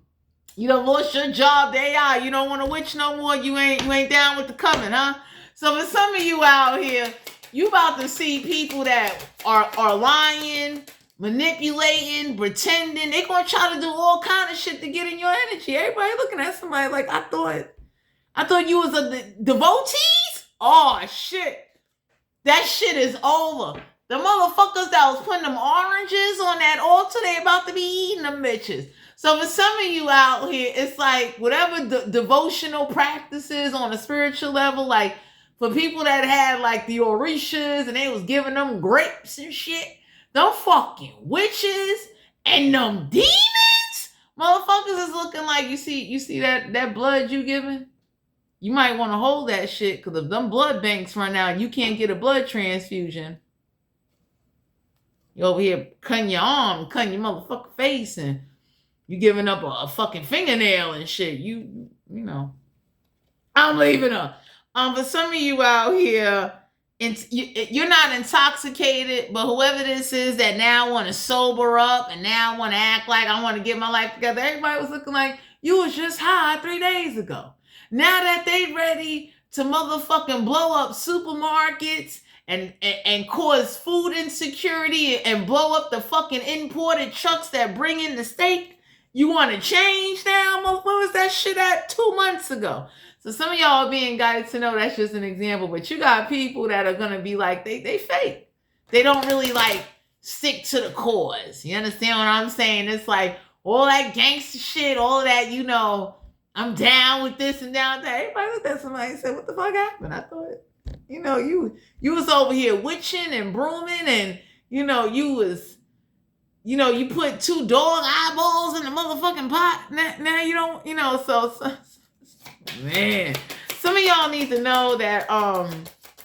you done lost your job. You don't want to witch no more. You ain't down with the coming, huh? So for some of you out here, you about to see people that are lying, manipulating, pretending. They gonna try to do all kind of shit to get in your energy. Everybody looking at somebody like, I thought you was a devotees. Oh shit, that shit is over. The motherfuckers that was putting them oranges on that altar, they about to be eating them bitches. So for some of you out here, it's like whatever devotional practices on a spiritual level, like For people that had like the Orishas and they was giving them grapes and shit, them fucking witches and them demons, motherfuckers is looking like, you see that blood you giving? You might want to hold that shit, because if them blood banks run out and you can't get a blood transfusion, you over here cutting your arm, cutting your motherfucking face, and you giving up a fucking fingernail and shit. You know. I'm leaving her. For some of you out here, you're not intoxicated, but whoever this is that now want to sober up and now want to act like I want to get my life together, everybody was looking like you was just high 3 days ago. Now that they ready to motherfucking blow up supermarkets and cause food insecurity and blow up the fucking imported trucks that bring in the steak, you want to change now? What was that shit at 2 months ago? So some of y'all are being guided to know that's just an example, but you got people that are going to be like, they fake. They don't really like stick to the cause. You understand what I'm saying? It's like all that gangster shit, all of that, I'm down with this and down with that. Everybody looked at somebody and said, what the fuck happened? I thought, you was over here witching and brooming, and, you was, you put 2 dog eyeballs in the motherfucking pot. Now you don't, so man, some of y'all need to know that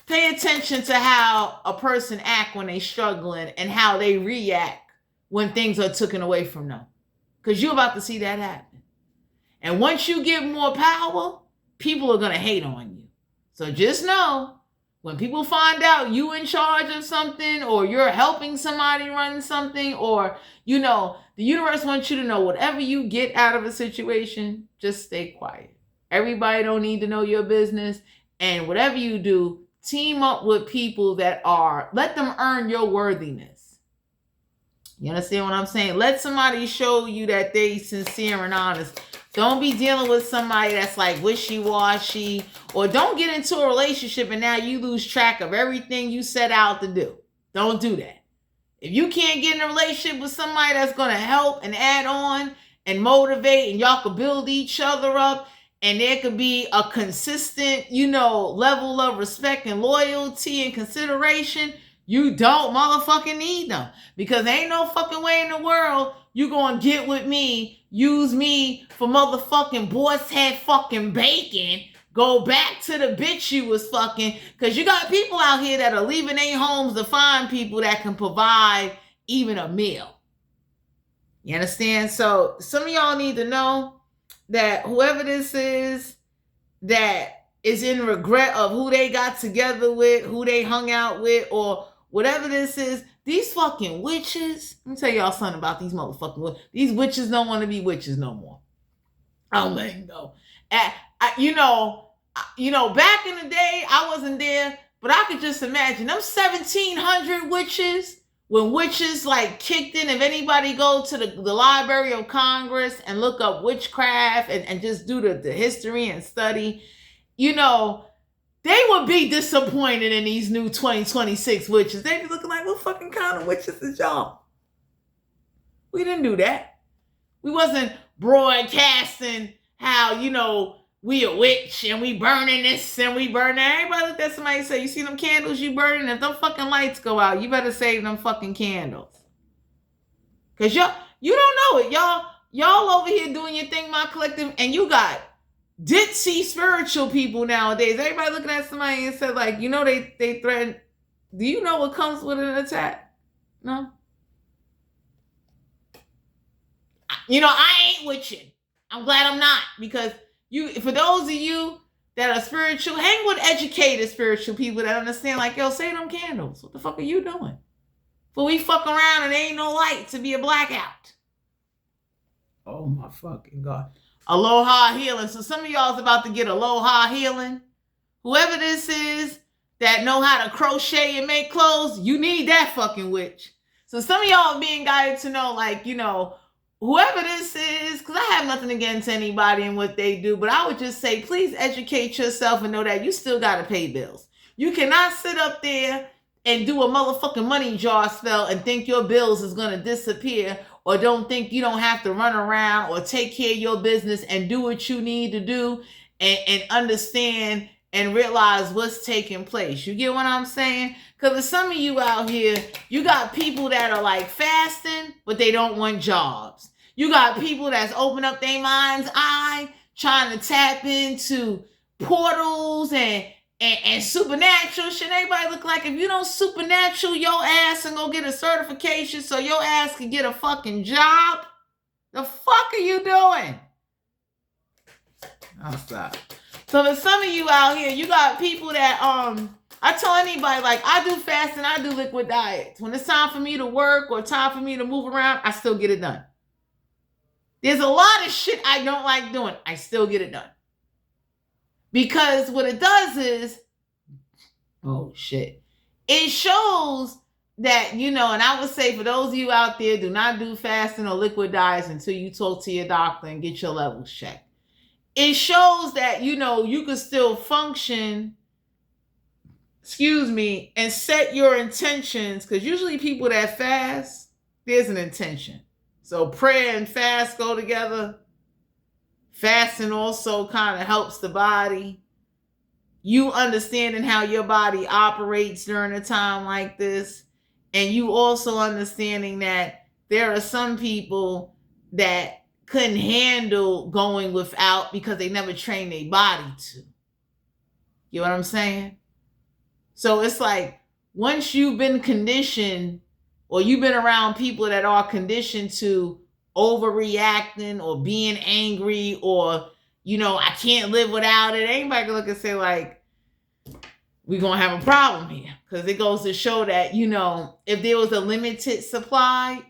pay attention to how a person act when they struggling and how they react when things are taken away from them, because you're about to see that happen. And once you give more power, people are going to hate on you. So just know, when people find out you in charge of something, or you're helping somebody run something, or, the universe wants you to know, whatever you get out of a situation, just stay quiet. Everybody don't need to know your business. And whatever you do, team up with people that let them earn your worthiness. You understand what I'm saying? Let somebody show you that they sincere and honest. Don't be dealing with somebody that's like wishy-washy, or don't get into a relationship and now you lose track of everything you set out to do. Don't do that. If you can't get in a relationship with somebody that's going to help and add on and motivate, and y'all could build each other up, and there could be a consistent, level of respect and loyalty and consideration, you don't motherfucking need them. Because ain't no fucking way in the world you gonna get with me, use me for motherfucking boss head fucking bacon, go back to the bitch you was fucking, because you got people out here that are leaving their homes to find people that can provide even a meal. You understand? So some of y'all need to know that whoever this is that is in regret of who they got together with, who they hung out with, or whatever this is, these fucking witches, let me tell y'all something about these motherfucking witches. These witches don't want to be witches no more. I'll let you go. Back in the day, I wasn't there, but I could just imagine them 1700 witches, when witches like kicked in. If anybody go to the Library of Congress and look up witchcraft and just do the history and study, they would be disappointed in these new 2026 witches. They be looking like, what fucking kind of witches is y'all? We didn't do that. We wasn't broadcasting how, we a witch and we burning this and we burning that. Everybody looked at somebody and say, you see them candles you burning? If them fucking lights go out, you better save them fucking candles. Because you don't know it. Y'all over here doing your thing, my collective, and you got ditzy spiritual people nowadays. Everybody looking at somebody and said, like, they threaten. Do you know what comes with an attack? No? I ain't witching. I'm glad I'm not, because for those of you that are spiritual, hang with educated spiritual people that understand, like, yo, save them candles. What the fuck are you doing? But we fuck around and there ain't no light to be a blackout. Oh my fucking God. Aloha healing. So some of y'all's about to get aloha healing. Whoever this is that know how to crochet and make clothes, you need that fucking witch. So some of y'all are being guided to know, like, whoever this is, because I have nothing against anybody and what they do, but I would just say, please educate yourself and know that you still got to pay bills. You cannot sit up there and do a motherfucking money jar spell and think your bills is going to disappear, or don't think you don't have to run around or take care of your business and do what you need to do and understand and realize what's taking place. You get what I'm saying? Because there's some of you out here, you got people that are like fasting, but they don't want jobs. You got people that's open up their mind's eye, trying to tap into portals and supernatural shit. Everybody look like if you don't supernatural your ass and go get a certification so your ass can get a fucking job, the fuck are you doing? I'll stop. So for some of you out here, you got people that I tell anybody, like, I do fasting, I do liquid diets. When it's time for me to work or time for me to move around, I still get it done. There's a lot of shit I don't like doing. I still get it done. Because what it does is, oh shit, it shows that, you know, and I would say for those of you out there, do not do fasting or liquid diets until you talk to your doctor and get your levels checked. It shows that, you know, you can still function, and set your intentions, because usually people that fast, there's an intention. So prayer and fast go together. Fasting also kind of helps the body. You understanding how your body operates during a time like this. And you also understanding that there are some people that couldn't handle going without because they never trained their body to. You know what I'm saying? So it's like, once you've been conditioned, or you've been around people that are conditioned to overreacting or being angry, or, you know, I can't live without it, anybody can look and say, like, we're going to have a problem here. Because it goes to show that, you know, if there was a limited supply,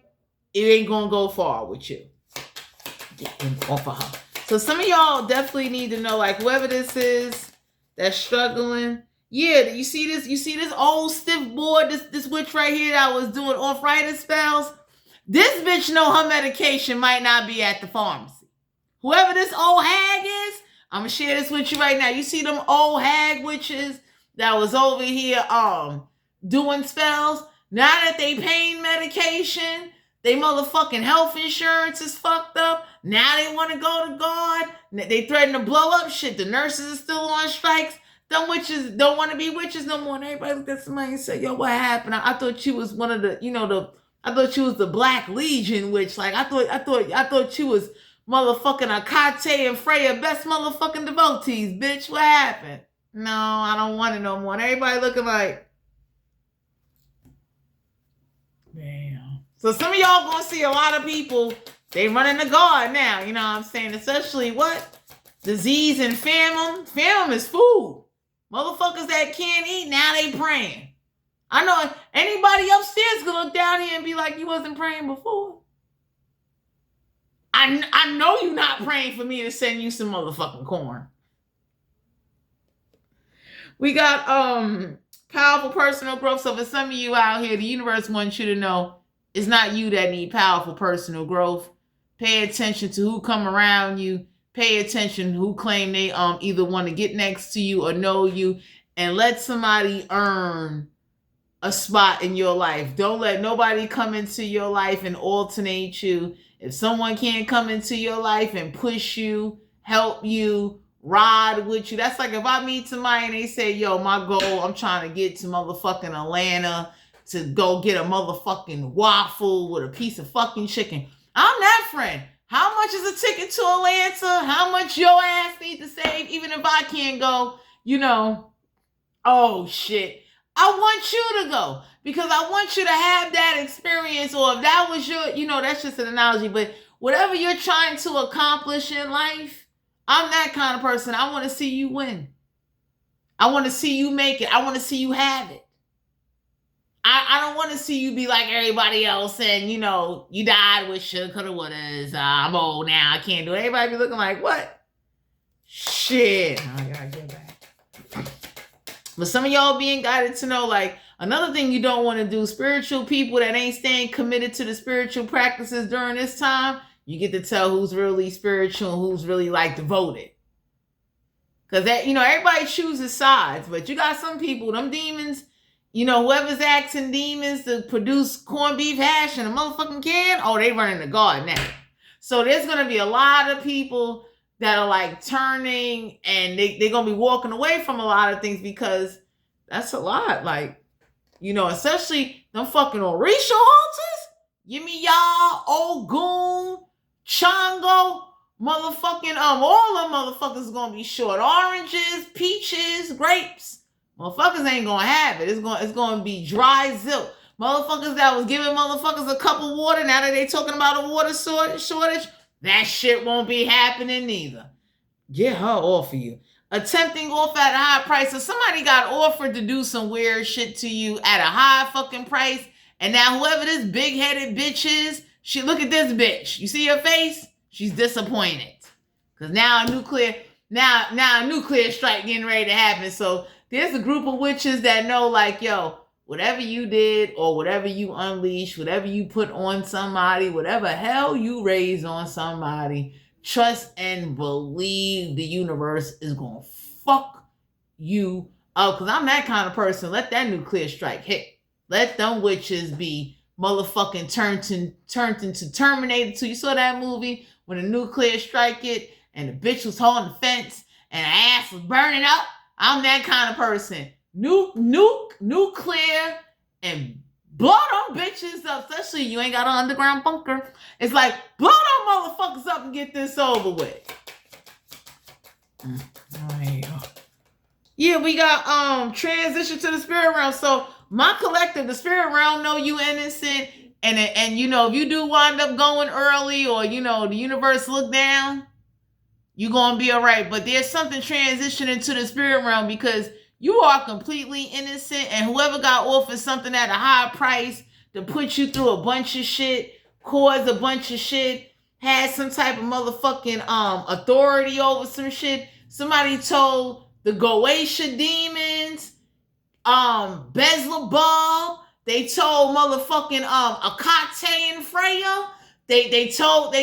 it ain't going to go far with you. Get off of her. So some of y'all definitely need to know, like, whoever this is that's struggling, yeah, you see this old stiff board, this witch right here that was doing arthritis spells? This bitch know her medication might not be at the pharmacy. Whoever this old hag is, I'm gonna share this with you right now. You see them old hag witches that was over here doing spells? Now that they pain medication, they motherfucking health insurance is fucked up. Now they want to go to God. They threaten to blow up shit. The nurses are still on strikes. Them witches don't want to be witches no more. And everybody looked at somebody and said, yo, what happened? I thought you was one of the, you know, I thought you was the Black Legion witch. Like, I thought you was motherfucking Akate and Freya, best motherfucking devotees, bitch. What happened? No, I don't want it no more. And everybody looking like, damn. So some of y'all gonna see a lot of people, they running the guard now, you know what I'm saying? Especially what? Disease and famine. Famine is food. Motherfuckers that can't eat, now they praying. I know anybody upstairs could look down here and be like, you wasn't praying before. I know you're not praying for me to send you some motherfucking corn. We got powerful personal growth. So for some of you out here, the universe wants you to know it's not you that need powerful personal growth. Pay attention to who come around you. Pay attention who claim they either want to get next to you or know you, and let somebody earn a spot in your life. Don't let nobody come into your life and alternate you. If someone can't come into your life and push you, help you, ride with you. That's like if I meet somebody and they say, yo, my goal, I'm trying to get to motherfucking Atlanta to go get a motherfucking waffle with a piece of fucking chicken. I'm that friend. How much is a ticket to Atlanta? How much your ass need to save? Even if I can't go, you know, oh shit. I want you to go because I want you to have that experience. Or if that was your, you know, that's just an analogy, but whatever you're trying to accomplish in life, I'm that kind of person. I want to see you win. I want to see you make it. I want to see you have it. I don't want to see you be like everybody else and, you know, you died with shoulda, coulda, wouldas. I'm old now. I can't do it. Everybody be looking like, what? Shit. I gotta get back. But some of y'all being guided to know, like, another thing you don't want to do, spiritual people that ain't staying committed to the spiritual practices during this time, you get to tell who's really spiritual and who's really, like, devoted. Because that, you know, everybody chooses sides. But you got some people, them demons, you know, whoever's asking demons to produce corned beef hash in a motherfucking can, oh, they running the guard now. So there's going to be a lot of people that are like turning and they're going to be walking away from a lot of things because that's a lot. Like, you know, especially them fucking Orisha altars. Give me y'all, Ogun, Chongo, motherfucking, all them motherfuckers gonna be short. Oranges, peaches, grapes. Motherfuckers ain't gonna have it. It's gonna be dry zilk. Motherfuckers that was giving motherfuckers a cup of water, now that they talking about a water shortage, that shit won't be happening neither. Get her off of you. Attempting off at a high price. So somebody got offered to do some weird shit to you at a high fucking price. And now whoever this big-headed bitch is, look at this bitch. You see her face? She's disappointed. Because now a nuclear strike getting ready to happen. So there's a group of witches that know, like, yo, whatever you did or whatever you unleash, whatever you put on somebody, whatever hell you raise on somebody, trust and believe the universe is going to fuck you up. Because I'm that kind of person. Let that nuclear strike hit. Let them witches be motherfucking turned into Terminator 2. You saw that movie when the nuclear strike it and the bitch was holding the fence and her ass was burning up? I'm that kind of person. Nuclear, and blow them bitches up. Especially you ain't got an underground bunker. It's like, blow them motherfuckers up and get this over with. Yeah, we got transition to the spirit realm. So my collective, the spirit realm, know you innocent. And you know, if you do wind up going early or, you know, the universe look down, you're going to be all right. But there's something transitioning to the spirit realm because you are completely innocent. And whoever got offered something at a high price to put you through a bunch of shit, cause a bunch of shit, had some type of motherfucking authority over some shit. Somebody told the Goetia demons, Beelzebub, they told motherfucking Akate and Freya. They told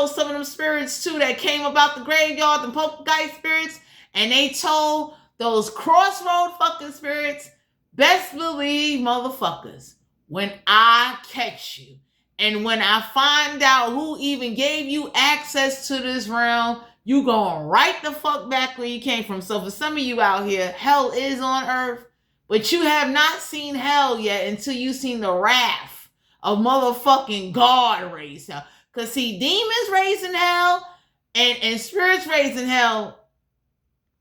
some of them spirits too that came about the graveyard, the poltergeist spirits, and they told those crossroad fucking spirits, best believe motherfuckers, when I catch you and when I find out who even gave you access to this realm, you going right the fuck back where you came from. So for some of you out here, hell is on earth, but you have not seen hell yet until you've seen the wrath of motherfucking God raise hell. Because see, demons raising hell and spirits raising hell.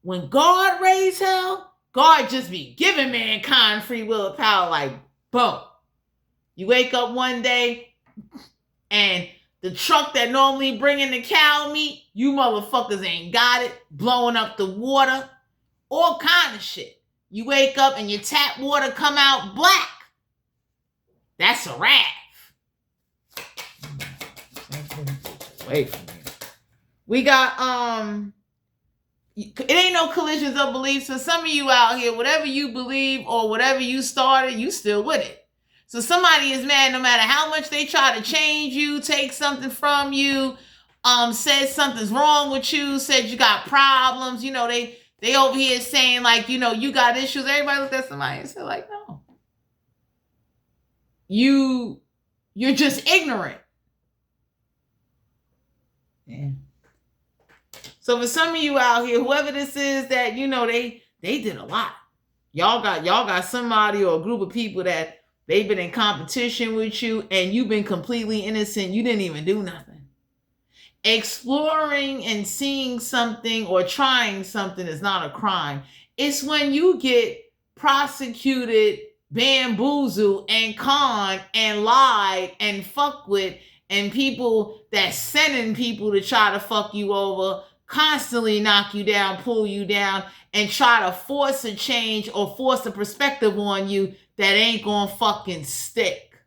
When God raised hell, God just be giving mankind free will of power like, boom. You wake up one day and the truck that normally bringing the cow meat, you motherfuckers ain't got it, blowing up the water, all kind of shit. You wake up and your tap water come out black. That's a wrath. Wait for me. We got it ain't no collisions of beliefs. So some of you out here, whatever you believe or whatever you started, you still with it. So somebody is mad no matter how much they try to change you, take something from you, said something's wrong with you, said you got problems. You know, they over here saying like, you know, you got issues. Everybody looked at somebody and said like, no. You're just ignorant. Yeah. So for some of you out here, whoever this is that, you know, they did a lot. Y'all got somebody or a group of people that they've been in competition with you and you've been completely innocent. You didn't even do nothing. Exploring and seeing something or trying something is not a crime. It's when you get prosecuted, bamboozled, and conned and lied and fucked with, and people that sending people to try to fuck you over constantly knock you down, pull you down, and try to force a change or force a perspective on you that ain't gonna fucking stick.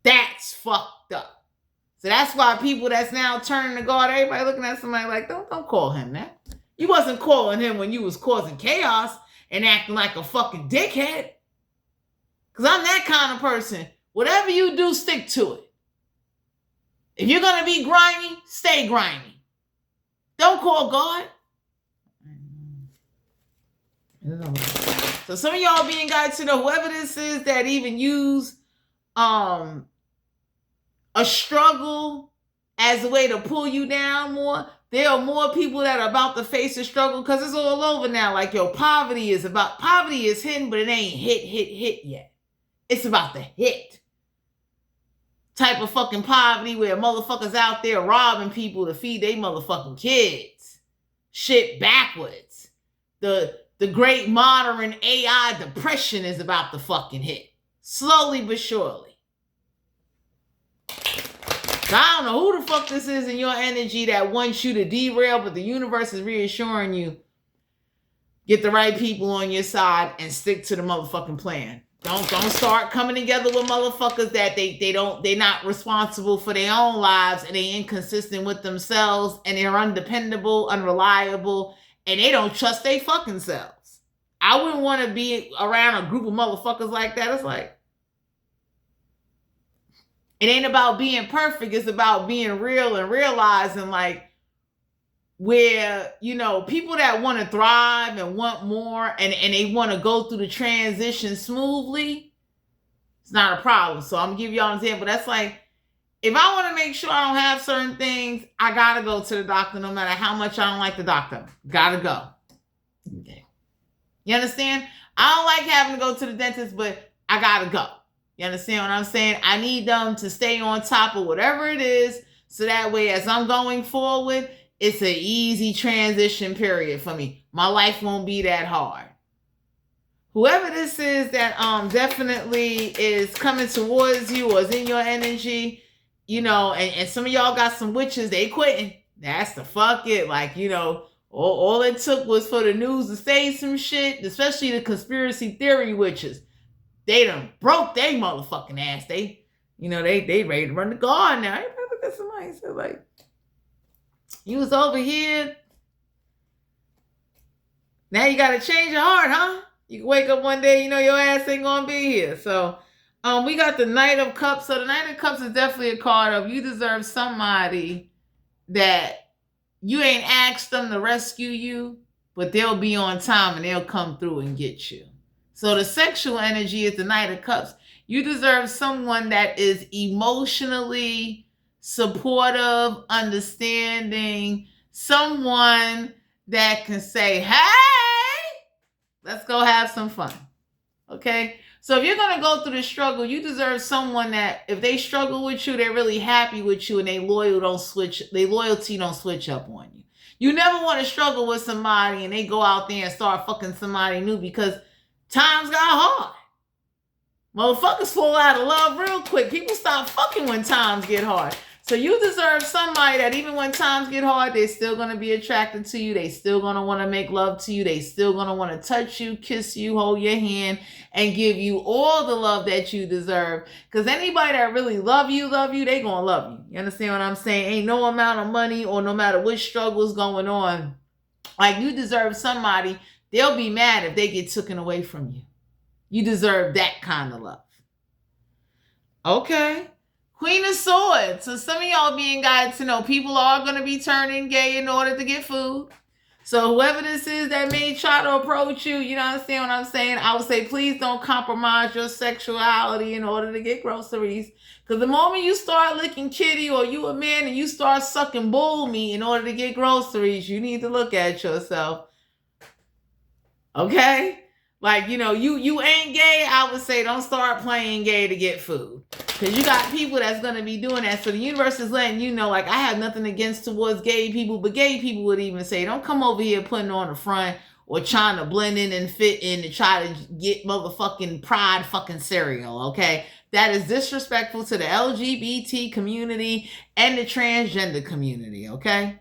That's fucked up. So that's why people that's now turning to God, everybody looking at somebody like, don't call him that. You wasn't calling him when you was causing chaos and acting like a fucking dickhead. Because I'm that kind of person. Whatever you do, stick to it. If you're going to be grimy, stay grimy. Don't call God. So some of y'all being guys to know whoever this is that even use a struggle as a way to pull you down more, there are more people that are about to face a struggle because it's all over now. Like, yo, poverty is hidden, but it ain't hit yet. It's about to hit. Type of fucking poverty where motherfuckers out there robbing people to feed their motherfucking kids. Shit backwards. The great modern AI depression is about to fucking hit. Slowly but surely. So I don't know who the fuck this is in your energy that wants you to derail, but the universe is reassuring you, get the right people on your side and stick to the motherfucking plan. Don't start coming together with motherfuckers that they're not responsible for their own lives and they inconsistent with themselves and they're undependable, unreliable, and they don't trust their fucking selves. I wouldn't want to be around a group of motherfuckers like that. It's like, it ain't about being perfect. It's about being real and realizing, like, where, you know, people that want to thrive and want more and they want to go through the transition smoothly, it's not a problem. So I'm going to give y'all an example. That's like, if I want to make sure I don't have certain things, I got to go to the doctor no matter how much I don't like the doctor. Got to go. Okay. You understand? I don't like having to go to the dentist, but I got to go. You understand what I'm saying? I need them to stay on top of whatever it is so that way as I'm going forward, it's an easy transition period for me. My life won't be that hard. Whoever this is that definitely is coming towards you or is in your energy, you know, and some of y'all got some witches, they quitting. That's the fuck it. Like, you know, all it took was for the news to say some shit, especially the conspiracy theory witches. They done broke their motherfucking ass. They ready to run the guard now. I look at somebody and say, like, you was over here. Now you got to change your heart, huh? You can wake up one day, you know your ass ain't going to be here. So we got the Knight of Cups. So the Knight of Cups is definitely a card of you deserve somebody that you ain't asked them to rescue you, but they'll be on time and they'll come through and get you. So the sexual energy is the Knight of Cups. You deserve someone that is emotionally supportive, understanding, someone that can say, hey, let's go have some fun. Okay? So if you're going to go through the struggle, you deserve someone that if they struggle with you, they're really happy with you and their loyalty don't switch up on you. You never want to struggle with somebody and they go out there and start fucking somebody new because times got hard. Motherfuckers fall out of love real quick. People stop fucking when times get hard. So you deserve somebody that even when times get hard, they're still going to be attracted to you. They still going to want to make love to you. They still going to want to touch you, kiss you, hold your hand, and give you all the love that you deserve. Because anybody that really love you, they going to love you. You understand what I'm saying? Ain't no amount of money or no matter which struggle is going on. Like, you deserve somebody. They'll be mad if they get taken away from you. You deserve that kind of love. Okay. Queen of Swords. So some of y'all being guided to know people are going to be turning gay in order to get food. So whoever this is that may try to approach you, you understand what I'm saying? I would say please don't compromise your sexuality in order to get groceries. Because the moment you start licking kitty or you a man and you start sucking bull meat in order to get groceries, you need to look at yourself. Okay? Like, you know, you ain't gay, I would say don't start playing gay to get food. Because you got people that's going to be doing that. So the universe is letting you know, like, I have nothing against towards gay people, but gay people would even say, don't come over here putting on the front or trying to blend in and fit in to try to get motherfucking pride fucking cereal, okay? That is disrespectful to the LGBT community and the transgender community, okay?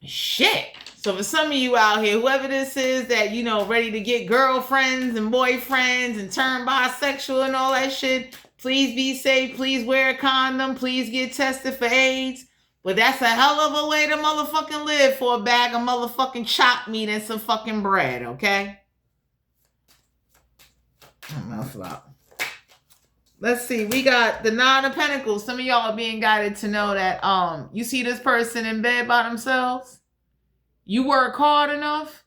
Shit. So for some of you out here, whoever this is that, you know, ready to get girlfriends and boyfriends and turn bisexual and all that shit, please be safe. Please wear a condom. Please get tested for AIDS. But that's a hell of a way to motherfucking live for a bag of motherfucking chopped meat and some fucking bread, okay? Let's see. We got the Nine of Pentacles. Some of y'all are being guided to know that you see this person in bed by themselves. You work hard enough.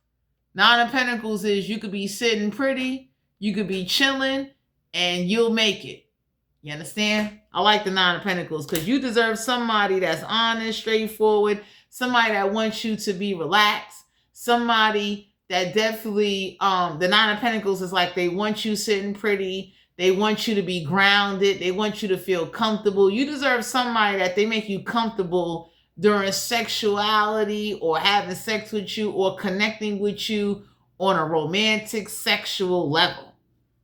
Nine of Pentacles is you could be sitting pretty, you could be chilling, and you'll make it. You understand? I like the Nine of Pentacles because you deserve somebody that's honest, straightforward, somebody that wants you to be relaxed, somebody that definitely, the Nine of Pentacles is like they want you sitting pretty, they want you to be grounded, they want you to feel comfortable. You deserve somebody that they make you comfortable during sexuality or having sex with you or connecting with you on a romantic, sexual level.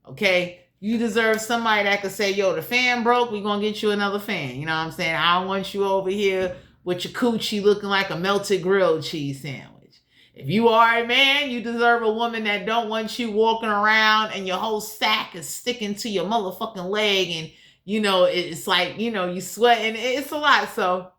Okay? You deserve somebody that could say, yo, the fan broke, we're going to get you another fan. You know what I'm saying? I don't want you over here with your coochie looking like a melted grilled cheese sandwich. If you are a man, you deserve a woman that don't want you walking around and your whole sack is sticking to your motherfucking leg and, you know, it's like, you know, you sweating. It's a lot. So,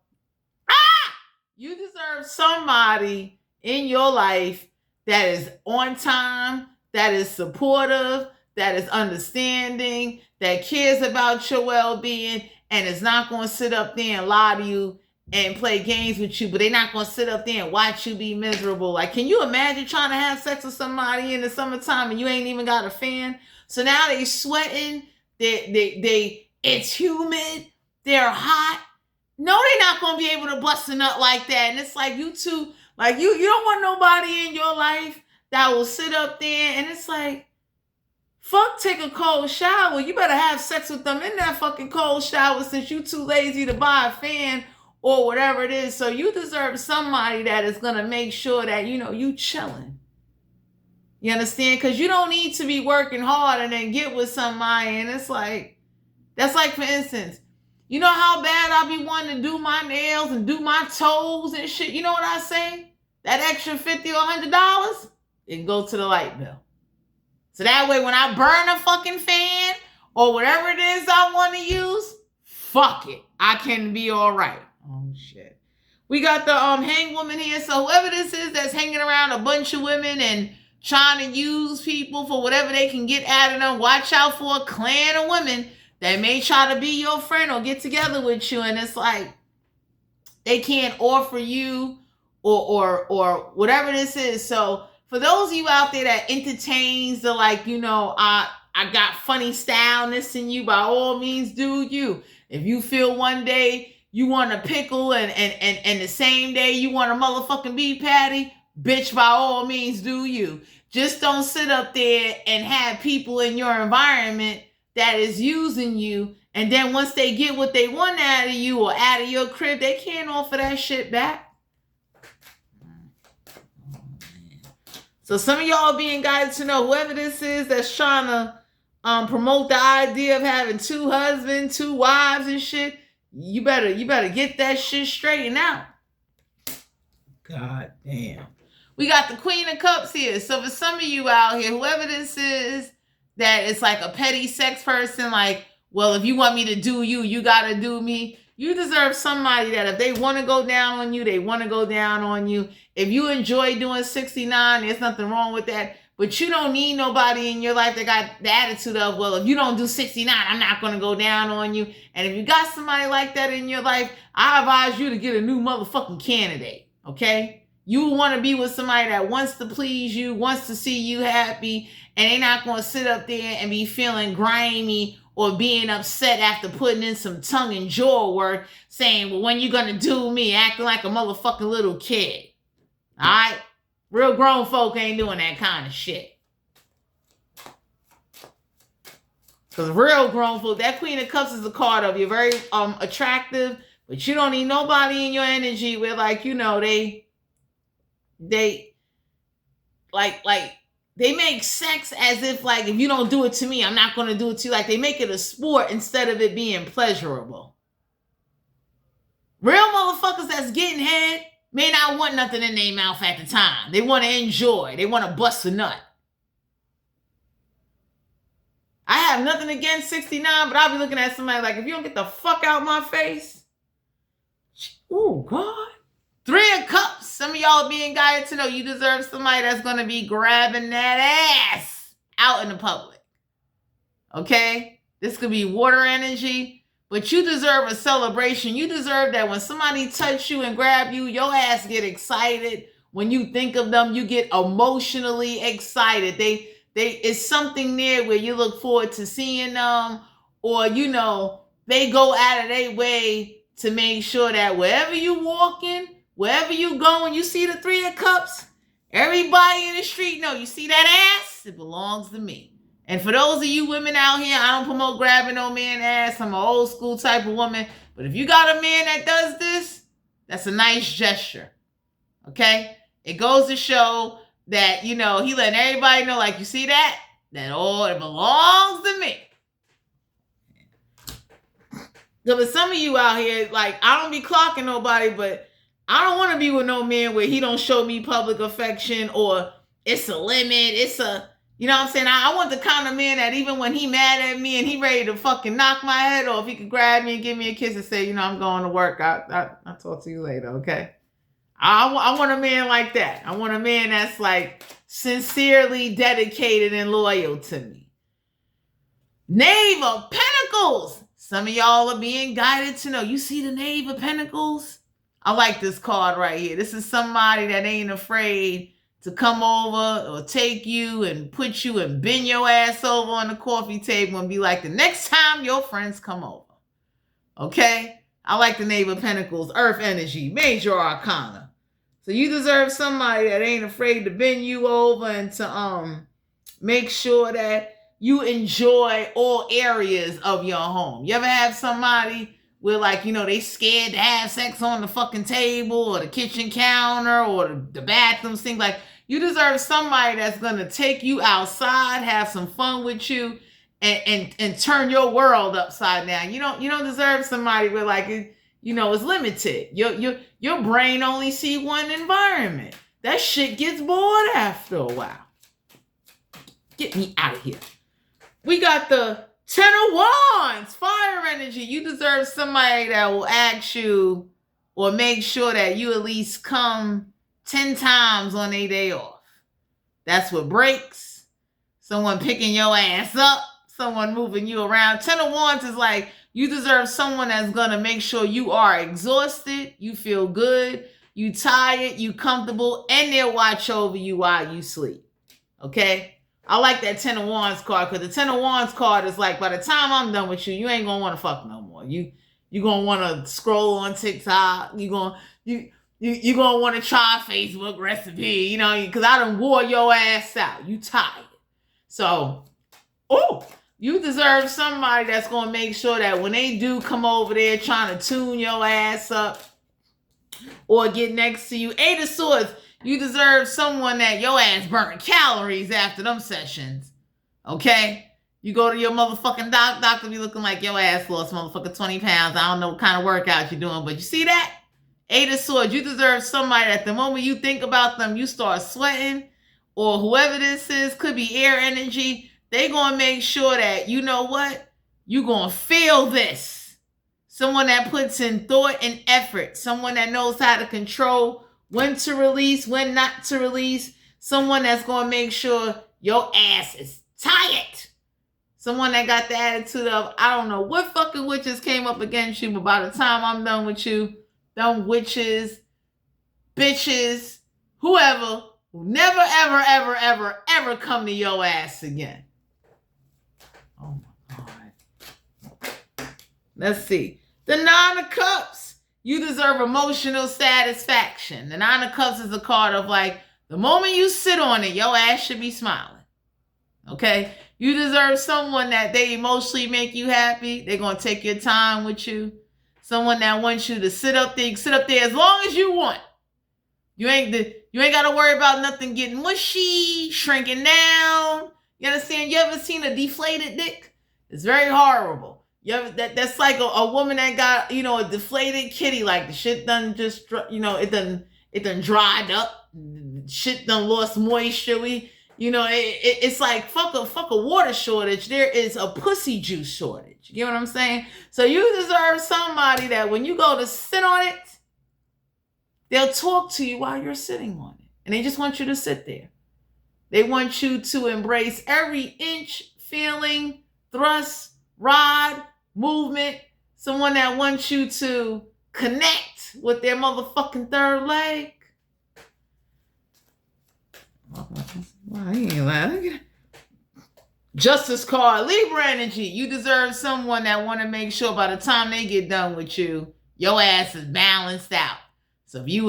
you deserve somebody in your life that is on time, that is supportive, that is understanding, that cares about your well-being, and is not going to sit up there and lie to you and play games with you, but they're not going to sit up there and watch you be miserable. Like, can you imagine trying to have sex with somebody in the summertime and you ain't even got a fan? So now they sweating, it's humid, they're hot. No, they're not going to be able to bust a nut like that. And it's like you two, like you don't want nobody in your life that will sit up there and it's like, fuck, take a cold shower. You better have sex with them in that fucking cold shower since you too lazy to buy a fan or whatever it is. So you deserve somebody that is going to make sure that, you know, you chilling. You understand? Because you don't need to be working hard and then get with somebody. And it's like, that's like, for instance, you know how bad I be wanting to do my nails and do my toes and shit? You know what I say? That extra $50 or $100, it can go to the light bill. So that way when I burn a fucking fan or whatever it is I want to use, fuck it. I can be all right. Oh, shit. We got the hang woman here. So whoever this is that's hanging around a bunch of women and trying to use people for whatever they can get out of them, watch out for a clan of women that may try to be your friend or get together with you. And it's like they can't offer you or whatever this is. So for those of you out there that entertains the, like, you know, I got funny styleness in you, by all means do you. If you feel one day you want a pickle and the same day you want a motherfucking beef patty, bitch, by all means do you. Just don't sit up there and have people in your environment that is using you, and then once they get what they want out of you or out of your crib, they can't offer that shit back. So some of y'all being guided to know, whoever this is that's trying to promote the idea of having 2 husbands, 2 wives and shit, you better get that shit straightened out. God damn. We got the Queen of Cups here. So for some of you out here, whoever this is, that it's like a petty sex person, like, well, if you want me to do you, you got to do me. You deserve somebody that if they want to go down on you, they want to go down on you. If you enjoy doing 69, there's nothing wrong with that. But you don't need nobody in your life that got the attitude of, well, if you don't do 69, I'm not going to go down on you. And if you got somebody like that in your life, I advise you to get a new motherfucking candidate, okay? You want to be with somebody that wants to please you, wants to see you happy, and they're not going to sit up there and be feeling grimy or being upset after putting in some tongue and jaw work, saying, well, when you going to do me, acting like a motherfucking little kid. All right? Real grown folk ain't doing that kind of shit. Because real grown folk, that Queen of Cups is a card of you're very attractive, but you don't need nobody in your energy where, like, you know, they make sex as if, like, if you don't do it to me, I'm not going to do it to you. Like, they make it a sport instead of it being pleasurable. Real motherfuckers that's getting head may not want nothing in their mouth at the time. They want to enjoy. They want to bust a nut. I have nothing against 69, but I'll be looking at somebody like, if you don't get the fuck out my face. Oh, God. 3 of Cups. Some of y'all being guided to know you deserve somebody that's going to be grabbing that ass out in the public. Okay? This could be water energy, but you deserve a celebration. You deserve that when somebody touch you and grab you, your ass get excited. When you think of them, you get emotionally excited. It's something there where you look forward to seeing them, or, you know, they go out of their way to make sure that wherever you walking, wherever you going, you see the 3 of Cups, everybody in the street know, you see that ass? It belongs to me. And for those of you women out here, I don't promote grabbing no man ass. I'm an old school type of woman. But if you got a man that does this, that's a nice gesture. Okay? It goes to show that, you know, he letting everybody know, like, you see that? That all it belongs to me. But some of you out here, like, I don't be clocking nobody, but I don't want to be with no man where he don't show me public affection, or it's a limit. It's a, you know what I'm saying? I want the kind of man that even when he mad at me and he ready to fucking knock my head off, he could grab me and give me a kiss and say, you know, I'm going to work. I'll talk to you later, okay? I want a man like that. I want a man that's like sincerely dedicated and loyal to me. Knave of Pentacles. Some of y'all are being guided to know. You see the Knave of Pentacles? I like this card right here. This is somebody that ain't afraid to come over or take you and put you and bend your ass over on the coffee table and be like, the next time your friends come over. Okay? I like the Knave of Pentacles, Earth energy, major arcana. So you deserve somebody that ain't afraid to bend you over and to make sure that you enjoy all areas of your home. You ever have somebody where, like, you know, they scared to have sex on the fucking table or the kitchen counter or the bathroom sink? Like, you deserve somebody that's gonna take you outside, have some fun with you, and turn your world upside down. You don't deserve somebody where, like, you know, it's limited. Your brain only see one environment. That shit gets bored after a while. Get me out of here. We got the 10 of Wands, fire energy. You deserve somebody that will ask you or make sure that you at least come 10 times on a day off. That's what breaks. Someone picking your ass up, someone moving you around. 10 of Wands is like, you deserve someone that's going to make sure you are exhausted, you feel good, you tired, you comfortable, and they'll watch over you while you sleep. Okay? I like that 10 of Wands card, because the 10 of Wands card is like, by the time I'm done with you, you ain't going to want to fuck no more. You going to want to scroll on TikTok. You going to want to try a Facebook recipe, you know, because I done wore your ass out. You tired. So, you deserve somebody that's going to make sure that when they do come over there trying to tune your ass up or get next to you, 8 of Swords, you deserve someone that your ass burning calories after them sessions. Okay? You go to your motherfucking doctor be looking like your ass lost motherfucking 20 pounds. I don't know what kind of workout you're doing, but you see that? 8 of Swords, you deserve somebody that the moment you think about them, you start sweating, or whoever this is, could be air energy. They going to make sure that, you know what? You going to feel this. Someone that puts in thought and effort. Someone that knows how to control when to release, when not to release. Someone that's going to make sure your ass is tired. Someone that got the attitude of, I don't know what fucking witches came up against you, but by the time I'm done with you, them witches, bitches, whoever, will never, ever, ever, ever, ever come to your ass again. Oh my God. Let's see. The 9 of Cups. You deserve emotional satisfaction. The 9 of Cups is a card of, like, the moment you sit on it, your ass should be smiling. Okay? You deserve someone that they emotionally make you happy. They're going to take your time with you. Someone that wants you to sit up there as long as you want. You ain't got to worry about nothing getting mushy, shrinking down. You understand? You ever seen a deflated dick? It's very horrible. That's like a woman that got, you know, a deflated kitty, like the shit done just, you know, it done dried up, shit done lost moisture. You know, it's like fuck a water shortage. There is a pussy juice shortage. You get what I'm saying? So you deserve somebody that when you go to sit on it, they'll talk to you while you're sitting on it. And they just want you to sit there. They want you to embrace every inch, feeling, thrust, rod, movement. Someone that wants you to connect with their motherfucking third leg. Wow, he ain't lying. Justice card, Libra energy. You deserve someone that want to make sure by the time they get done with you, your ass is balanced out. So if you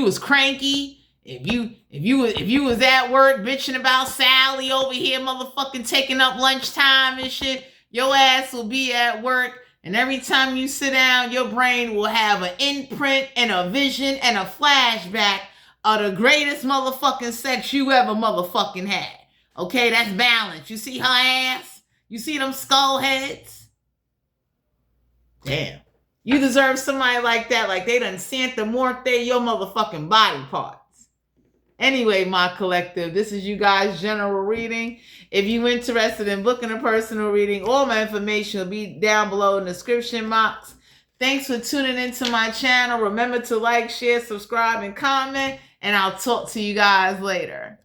was cranky, if you was at work bitching about Sally over here, motherfucking taking up lunchtime and shit, your ass will be at work, and every time you sit down, your brain will have an imprint and a vision and a flashback of the greatest motherfucking sex you ever motherfucking had. Okay, that's balance. You see her ass? You see them skull heads? Damn. You deserve somebody like that, like they done Santa Muerte your motherfucking body parts. Anyway, my collective, this is you guys' general reading. If you're interested in booking a personal reading, all my information will be down below in the description box. Thanks for tuning into my channel. Remember to like, share, subscribe, and comment, and I'll talk to you guys later.